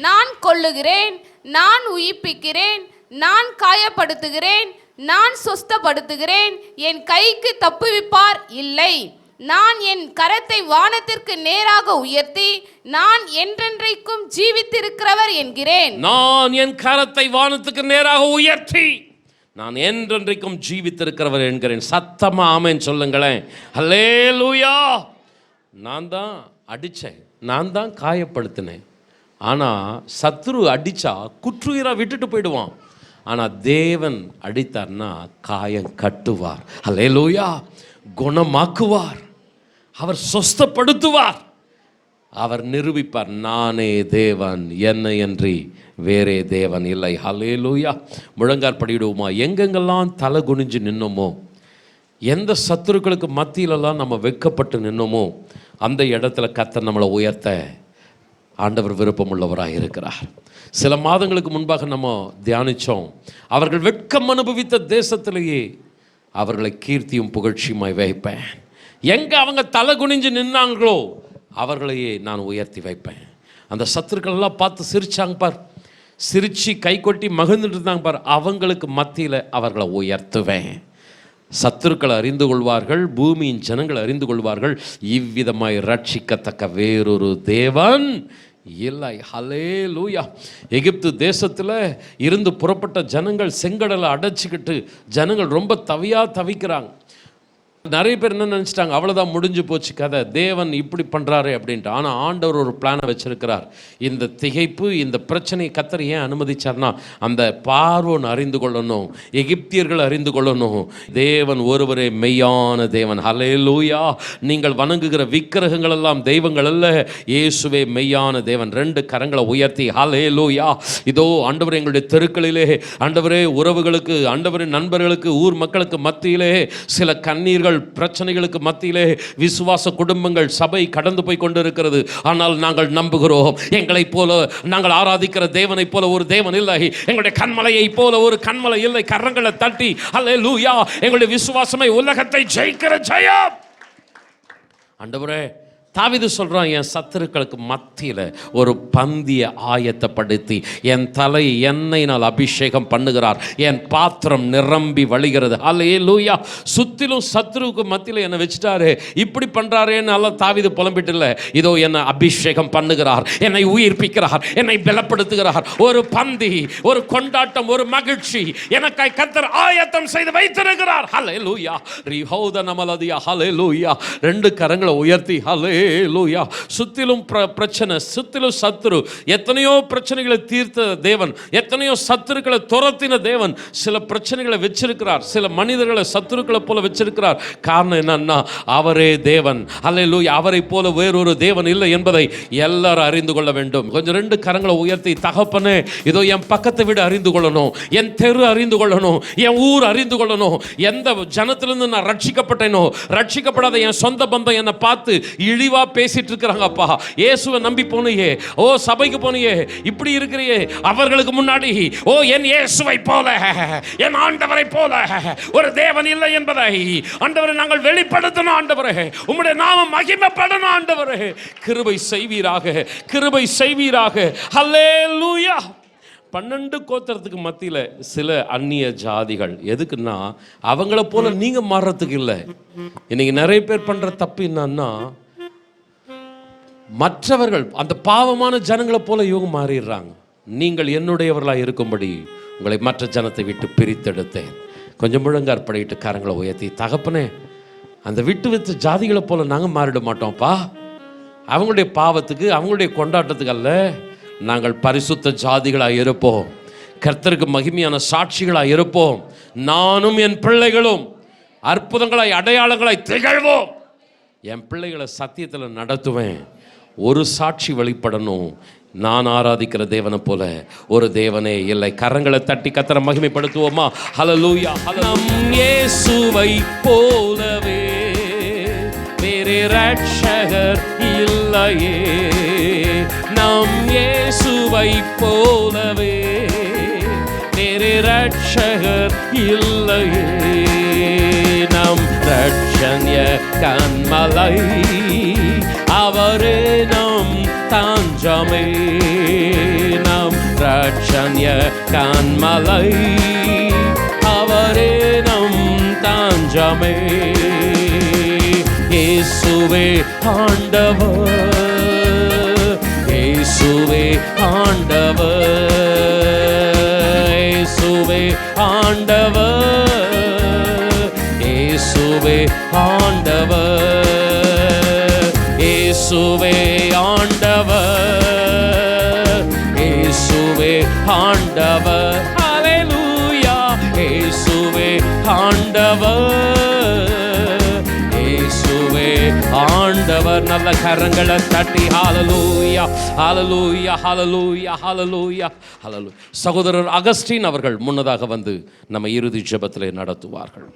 நான் கொல்லுகிறேன், நான் உயிர்ப்பிக்கிறேன், நான் காயப்படுத்துகிறேன், நான் சொஸ்தப்படுத்துகிறேன், என் கைக்கு தப்புவிப்பார் இல்லை. நான் என் கரத்தை வானத்திற்கு நேராக உயர்த்தி, நான் என்றென்றைக்கும் ஜீவித்திருக்கிறவர் என்கிறேன். நான் என் கரத்தை வானத்துக்கு நேராக உயர்த்தி, நான் என்றென்றைக்கும் ஜீவித்திருக்கிறவர் என்கிறேன். சத்தமா ஆமென் சொல்லுங்களேன். ஹல்லேலூயா. நான் தான் அடித்தேன், நான் தான் காயப்படுத்தினேன். ஆனால் சத்துரு அடித்தா குற்றுயிராக விட்டுட்டு போயிடுவான். ஆனால் தேவன் அடித்தார்னா காயம் கட்டுவார். ஹல்லேலூயா. குணமாக்குவார், அவர் சொஸ்தப்படுத்துவார், அவர் நிரூபிப்பார், நானே தேவன், என்னை அன்றி வேறே தேவன் இல்லை. ஹல்லேலூயா. முழங்காற்படியிடுவோமா? எங்கெங்கெல்லாம் தலை குனிஞ்சு நின்னோமோ, எந்த சத்துருக்களுக்கு மத்தியிலெல்லாம் நம்ம வெட்கப்பட்டு நின்னோமோ, அந்த இடத்துல கர்த்தர் நம்மளை உயர்த்த ஆண்டவர் விருப்பமுள்ளவராக இருக்கிறார். சில மாதங்களுக்கு முன்பாக நம்ம தியானித்தோம், அவர்கள் வெட்கம் அனுபவித்த தேசத்திலேயே அவர்களை கீர்த்தியும் புகழ்ச்சியுமாய் வைப்பேன். எங்கே அவங்க தலை குனிஞ்சு நின்னாங்களோ அவர்களையே நான் உயர்த்தி வைப்பேன். அந்த சத்துருக்களெல்லாம் பார்த்து சிரிச்சாங்க பார், சிரித்து கை கொட்டி மகிழ்ந்துட்டு இருந்தாங்க பார், அவங்களுக்கு மத்தியில் அவர்களை உயர்த்துவேன். சத்துருக்களை அறிந்து கொள்வார்கள், பூமியின் ஜனங்கள் அறிந்து கொள்வார்கள், இவ்விதமாய் ரட்சிக்கத்தக்க வேறொரு தேவன் இல்லை. ஹல்லேலூயா. எகிப்து தேசத்தில் இருந்து புறப்பட்ட ஜனங்கள் செங்கடலை அடைச்சிக்கிட்டு ஜனங்கள் ரொம்ப தவிக்கிறாங்க. நிறைய பேர் என்ன நினச்சிட்டாங்க, அவ்வளோதான் முடிஞ்சு போச்சு கதை, தேவன் இப்படி பண்ணுறாரு அப்படின்ட்டு. ஆனால் ஆண்டவர் ஒரு பிளானை வச்சிருக்கிறார். இந்த திகைப்பு, இந்த பிரச்சனையை கர்த்தர் ஏன் அனுமதிச்சார்னா, அந்த பார்வோன் அறிந்து கொள்ளணும், எகிப்தியர்கள் அறிந்து கொள்ளணும், தேவன் ஒருவரே மெய்யான தேவன். ஹல்லேலூயா. நீங்கள் வணங்குகிற விக்கிரகங்கள் எல்லாம் தெய்வங்கள் அல்ல, இயேசுவே மெய்யான தேவன். 2 கரங்களை உயர்த்தி ஹல்லேலூயா. இதோ ஆண்டவரே, எங்களுடைய தெருக்களிலே ஆண்டவரே, உறவுகளுக்கு ஆண்டவரே, நண்பர்களுக்கு, ஊர் மக்களுக்கு மத்தியிலே சில கண்ணீர்கள், பிரச்சனைகளுக்கு மத்தியிலே விசுவாச குடும்பங்கள், சபை கடந்து போய் கொண்டிருக்கிறது. ஆனால் நாங்கள் நம்புகிறோம், எங்களைப் போல நாங்கள் ஆராதிக்கிற தேவனை போல ஒரு தேவன் இல்லை, எங்களுடைய கண்மலையை போல ஒரு கண்மலை இல்லை. கரங்களை தட்டி ஹல்லேலூயா. எங்களுடைய விசுவாசமே உலகத்தை ஜெயிக்கிற ஜெயம். ஆண்டவரே, தாவீது சொல்கிறான், என் சத்துருக்களுக்கு மத்தியில் ஒரு பந்தியை ஆயத்தப்படுத்தி என் தலை எண்ணெயினால் அபிஷேகம் பண்ணுகிறார், என் பாத்திரம் நிரம்பி வழிகிறது. ஹல்லேலூயா. சுற்றிலும் சத்துருவுக்கு மத்தியில் என்னை வச்சுட்டாரு, இப்படி பண்ணுறாரேன்னு எல்லாம் தாவீது புலம்பிட்டு இல்லை. இதோ என்னை அபிஷேகம் பண்ணுகிறார், என்னை உயிர்ப்பிக்கிறார், என்னை பலப்படுத்துகிறார். ஒரு பந்தி, ஒரு கொண்டாட்டம், ஒரு மகிழ்ச்சி எனக்காய் கர்த்தர் ஆயத்தம் செய்து வைத்திருக்கிறார். ஹல்லேலூயா. ரிஹௌத நமலதியா. ஹல்லேலூயா. 2 கரங்களை உயர்த்தி ஹல்லேலூயா. சுத்திலும் பிரச்சனை, சுத்திலும் சத்துரு, எத்தனையோ பிரச்சனைகளை தீர்த்த தேவன், எத்தனையோ சத்துருக்களை துரத்தின தேவன் சில பிரச்சனைகளை வச்சிருக்கிறார், சில மனிதர்களை சத்துருக்களை போல வச்சிருக்கிறார். காரணம் என்னன்னா, அவரே தேவன். ஹல்லேலூயா. அவரை போல வேறொரு தேவன் இல்லை என்பதை எல்லாரும் அறிந்து கொள்ள வேண்டும். கொஞ்சம் 2 கரங்களை உயர்த்தி, தகப்பனே, இதோ என் பக்கத்தை விட அறிந்து கொள்ளணும், என் தெரு அறிந்து கொள்ளணும், என் ஊர் அறிந்து கொள்ளணும், எந்த ஜனத்திலிருந்து நான் ரட்சிக்கப்பட்டேனோ, ரட்சிக்கப்படாத என் சொந்த பந்தம் என்னை பார்த்து இழிவா பேசிட்டு இருக்கிறாங்கப்பா. இயேசுவை நம்பி போனியே, ஓ சபைக்கு போனியே, இப்படி இருக்கிறியே, அவர்களுக்கு முன்னாடி ஓ என் இயேசுவை போல, என் ஆண்டவரை போல ஒரு தேவன் இல்லை என்பதை ஆண்டவரை நாங்கள் வெளிப்படுத்தணும். ஆண்டவரே, உம்முடைய நாமம் மகிமைப்படணும். ஆண்டவரே, கிருபை செய்வீராக, கிருபை செய்வீராக. ஹல்லேலூயா. 12 கோத்திரத்துக்கு மத்தியில் சில அந்நிய ஜாதிகள். எதுக்குன்னா, அவங்கள போல நீங்க மாறுறதுக்கு இல்லை. இன்னைக்கு நிறைய பேர் பண்ற தப்பு என்னன்னா, மற்றவர்கள் அந்த பாவமான ஜனங்களை போல இவங்க மாறிடுறாங்க. நீங்கள் என்னுடையவர்களாக இருக்கும்படி உங்களை மற்ற ஜனத்தை விட்டு பிரித்தெடுத்தேன். கொஞ்சம் முழங்கார் படிக்கிட்டு கரங்களை உயர்த்தி, தகப்பனே, அந்த விட்டு வச்ச ஜாதிகளை போல நாங்கள் மாறிட மாட்டோம்ப்பா. அவங்களுடைய பாவத்துக்கு, அவங்களுடைய கொண்டாட்டத்துக்கு அல்ல, நாங்கள் பரிசுத்த ஜாதிகளாக இருப்போம், கர்த்தருக்கு மகிமையான சாட்சிகளாக இருப்போம். நானும் என் பிள்ளைகளும் அற்புதங்களாய், அடையாளங்களாய் திகழ்வோம். என் பிள்ளைகளை சத்தியத்தில் நடத்துவேன். ஒரு சாட்சி வெளிப்படணும், நான் ஆராதிக்கிற தேவனை போல ஒரு தேவனே இல்லை. கரங்களை தட்டி கர்த்தரை மகிமைப்படுத்துவோமா? ஹல்லேலூயா. நம் இயேசுவை போலவே வேறே ரட்சகர் இல்லையே, நம் இயேசுவை போலவே வேறே ரட்சகர் இல்லையே. நம் ரட்சண்ய கண்மலை, அவரே நம் தஞ்சமே. நம் ரட்சண்ய கண்மலை, அவரே நம் தஞ்சமே. இயேசுவே ஆண்டவர், இயேசுவே ஆண்டவர், இயேசுவே ஆண்டவர், இயேசுவே ஆண்டவர், இயேசுவே ஆண்டவர், இயேசுவே ஆண்டவர். ஹல்லேலூயா. இயேசுவே ஆண்டவர், இயேசுவே ஆண்டவர். நல்ல கரங்களை தட்டி ஹல்லேலூயா, ஹல்லேலூயா, ஹல்லேலூயா, ஹல்லேலூயா, ஹல்லேலூயா. சகோதரர் அகஸ்டின் அவர்கள் முன்னதாக வந்து நம்ம இறுதி ஜெபத்திலே நடத்துவார்கள்.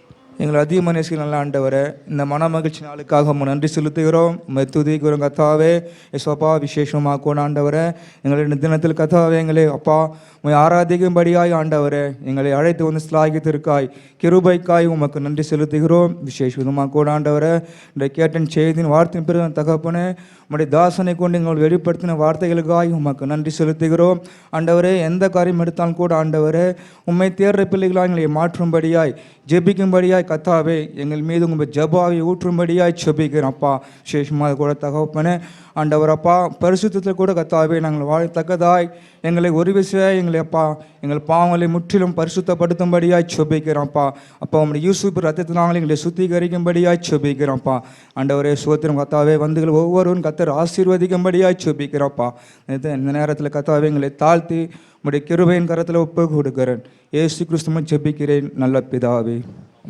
எங்களை அதிகமாக நேசிக்கிற நல்ல ஆண்டவரே, இந்த மன மகிழ்ச்சி நாளுக்காக உம்மை நன்றி செலுத்துகிறோம், உம்மை துதிக்கிறோம் கர்த்தாவே. எஸ்வப்பா, விசேஷமாக கூட ஆண்டவரே, எங்களை இந்த தினத்தில் கர்த்தாவே எங்களை அப்பா உம்மை ஆராதிக்கும்படியாய் ஆண்டவரே எங்களை அழைத்து வந்து ஸ்லாகித்திருக்காய், கிருபைக்காய் உமக்கு நன்றி செலுத்துகிறோம். விசேஷ விதமாக கூட ஆண்டவரே, இந்த கேட்டன் செய்தியின் வார்த்தையின் பிறகு தகப்பனே, உம்முடைய தாசனை கொண்டு எங்கள் வெளிப்படுத்தின வார்த்தைகளுக்காய் உமக்கு நன்றி செலுத்துகிறோம். ஆண்டவரே, எந்த காரியம் எடுத்தாலும் கூட ஆண்டவரே, உம்மை தேர்ற பிள்ளைகளாக எங்களை மாற்றும்படியாய், ஜெபிக்கும்படியாய் கர்த்தாவே எங்கள் மீது உங்கள் ஜபாவை ஊற்றும்படியாய் ஜெபிக்கிறேன் அப்பா. விசேஷமாக கூட தகப்பனே ஆண்டவர் அப்பா பரிசுத்தத்தில் கூட கத்தாவே நாங்கள் வாழத்தக்கதாய் எங்களை ஒரு விஷயம் எங்களை அப்பா எங்கள் பாவங்களை முற்றிலும் பரிசுத்தப்படுத்தும்படியாய் செபிக்கிறோம்ப்பா. அப்பா உங்களுடைய யூசுப் ரத்தத்தினாலும் எங்களை சுத்திகரிக்கும்படியாய் செபிக்கிறோம்ப்பா. ஆண்டவரே சோத்திரம் கத்தாவே வந்துகள் ஒவ்வொருவரும் கத்தர் ஆசீர்வதிக்கும்படியாய் செபிக்கிறோம்ப்பா. இந்த நேரத்தில் கத்தாவே எங்களை தாழ்த்தி உங்களுடைய கிருபையின் கரத்தில் ஒப்பு கொடுக்கிறேன். இயேசு கிறிஸ்துவின் ஜெபிக்கிறேன் நல்ல பிதாவே.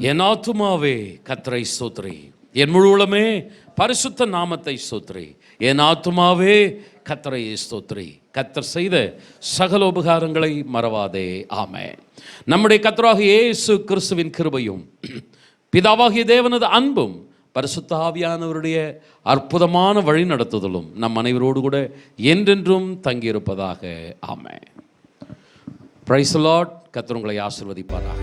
என் ஆத்துமாவே கர்த்தரை ஸ்தோத்திரி, என் முழு உள்ளமே பரிசுத்த நாமத்தை ஸ்தோத்திரி. என் ஆத்துமாவே கர்த்தரை ஸ்தோத்திரி. கர்த்தர் செய்த சகல உபகாரங்களை மறவாதே. ஆமென். நம்முடைய கர்த்தராகிய இயேசு கிறிஸ்துவின் கிருபையும் பிதாவாகிய தேவனது அன்பும் பரிசுத்த ஆவியானவருடைய அற்புதமான வழி நடத்துதலும் நம் அனைவரோடு கூட என்றென்றும் தங்கியிருப்பதாக. ஆமென். Praise the Lord. கர்த்தர் உங்களை ஆசீர்வதிப்பாராக.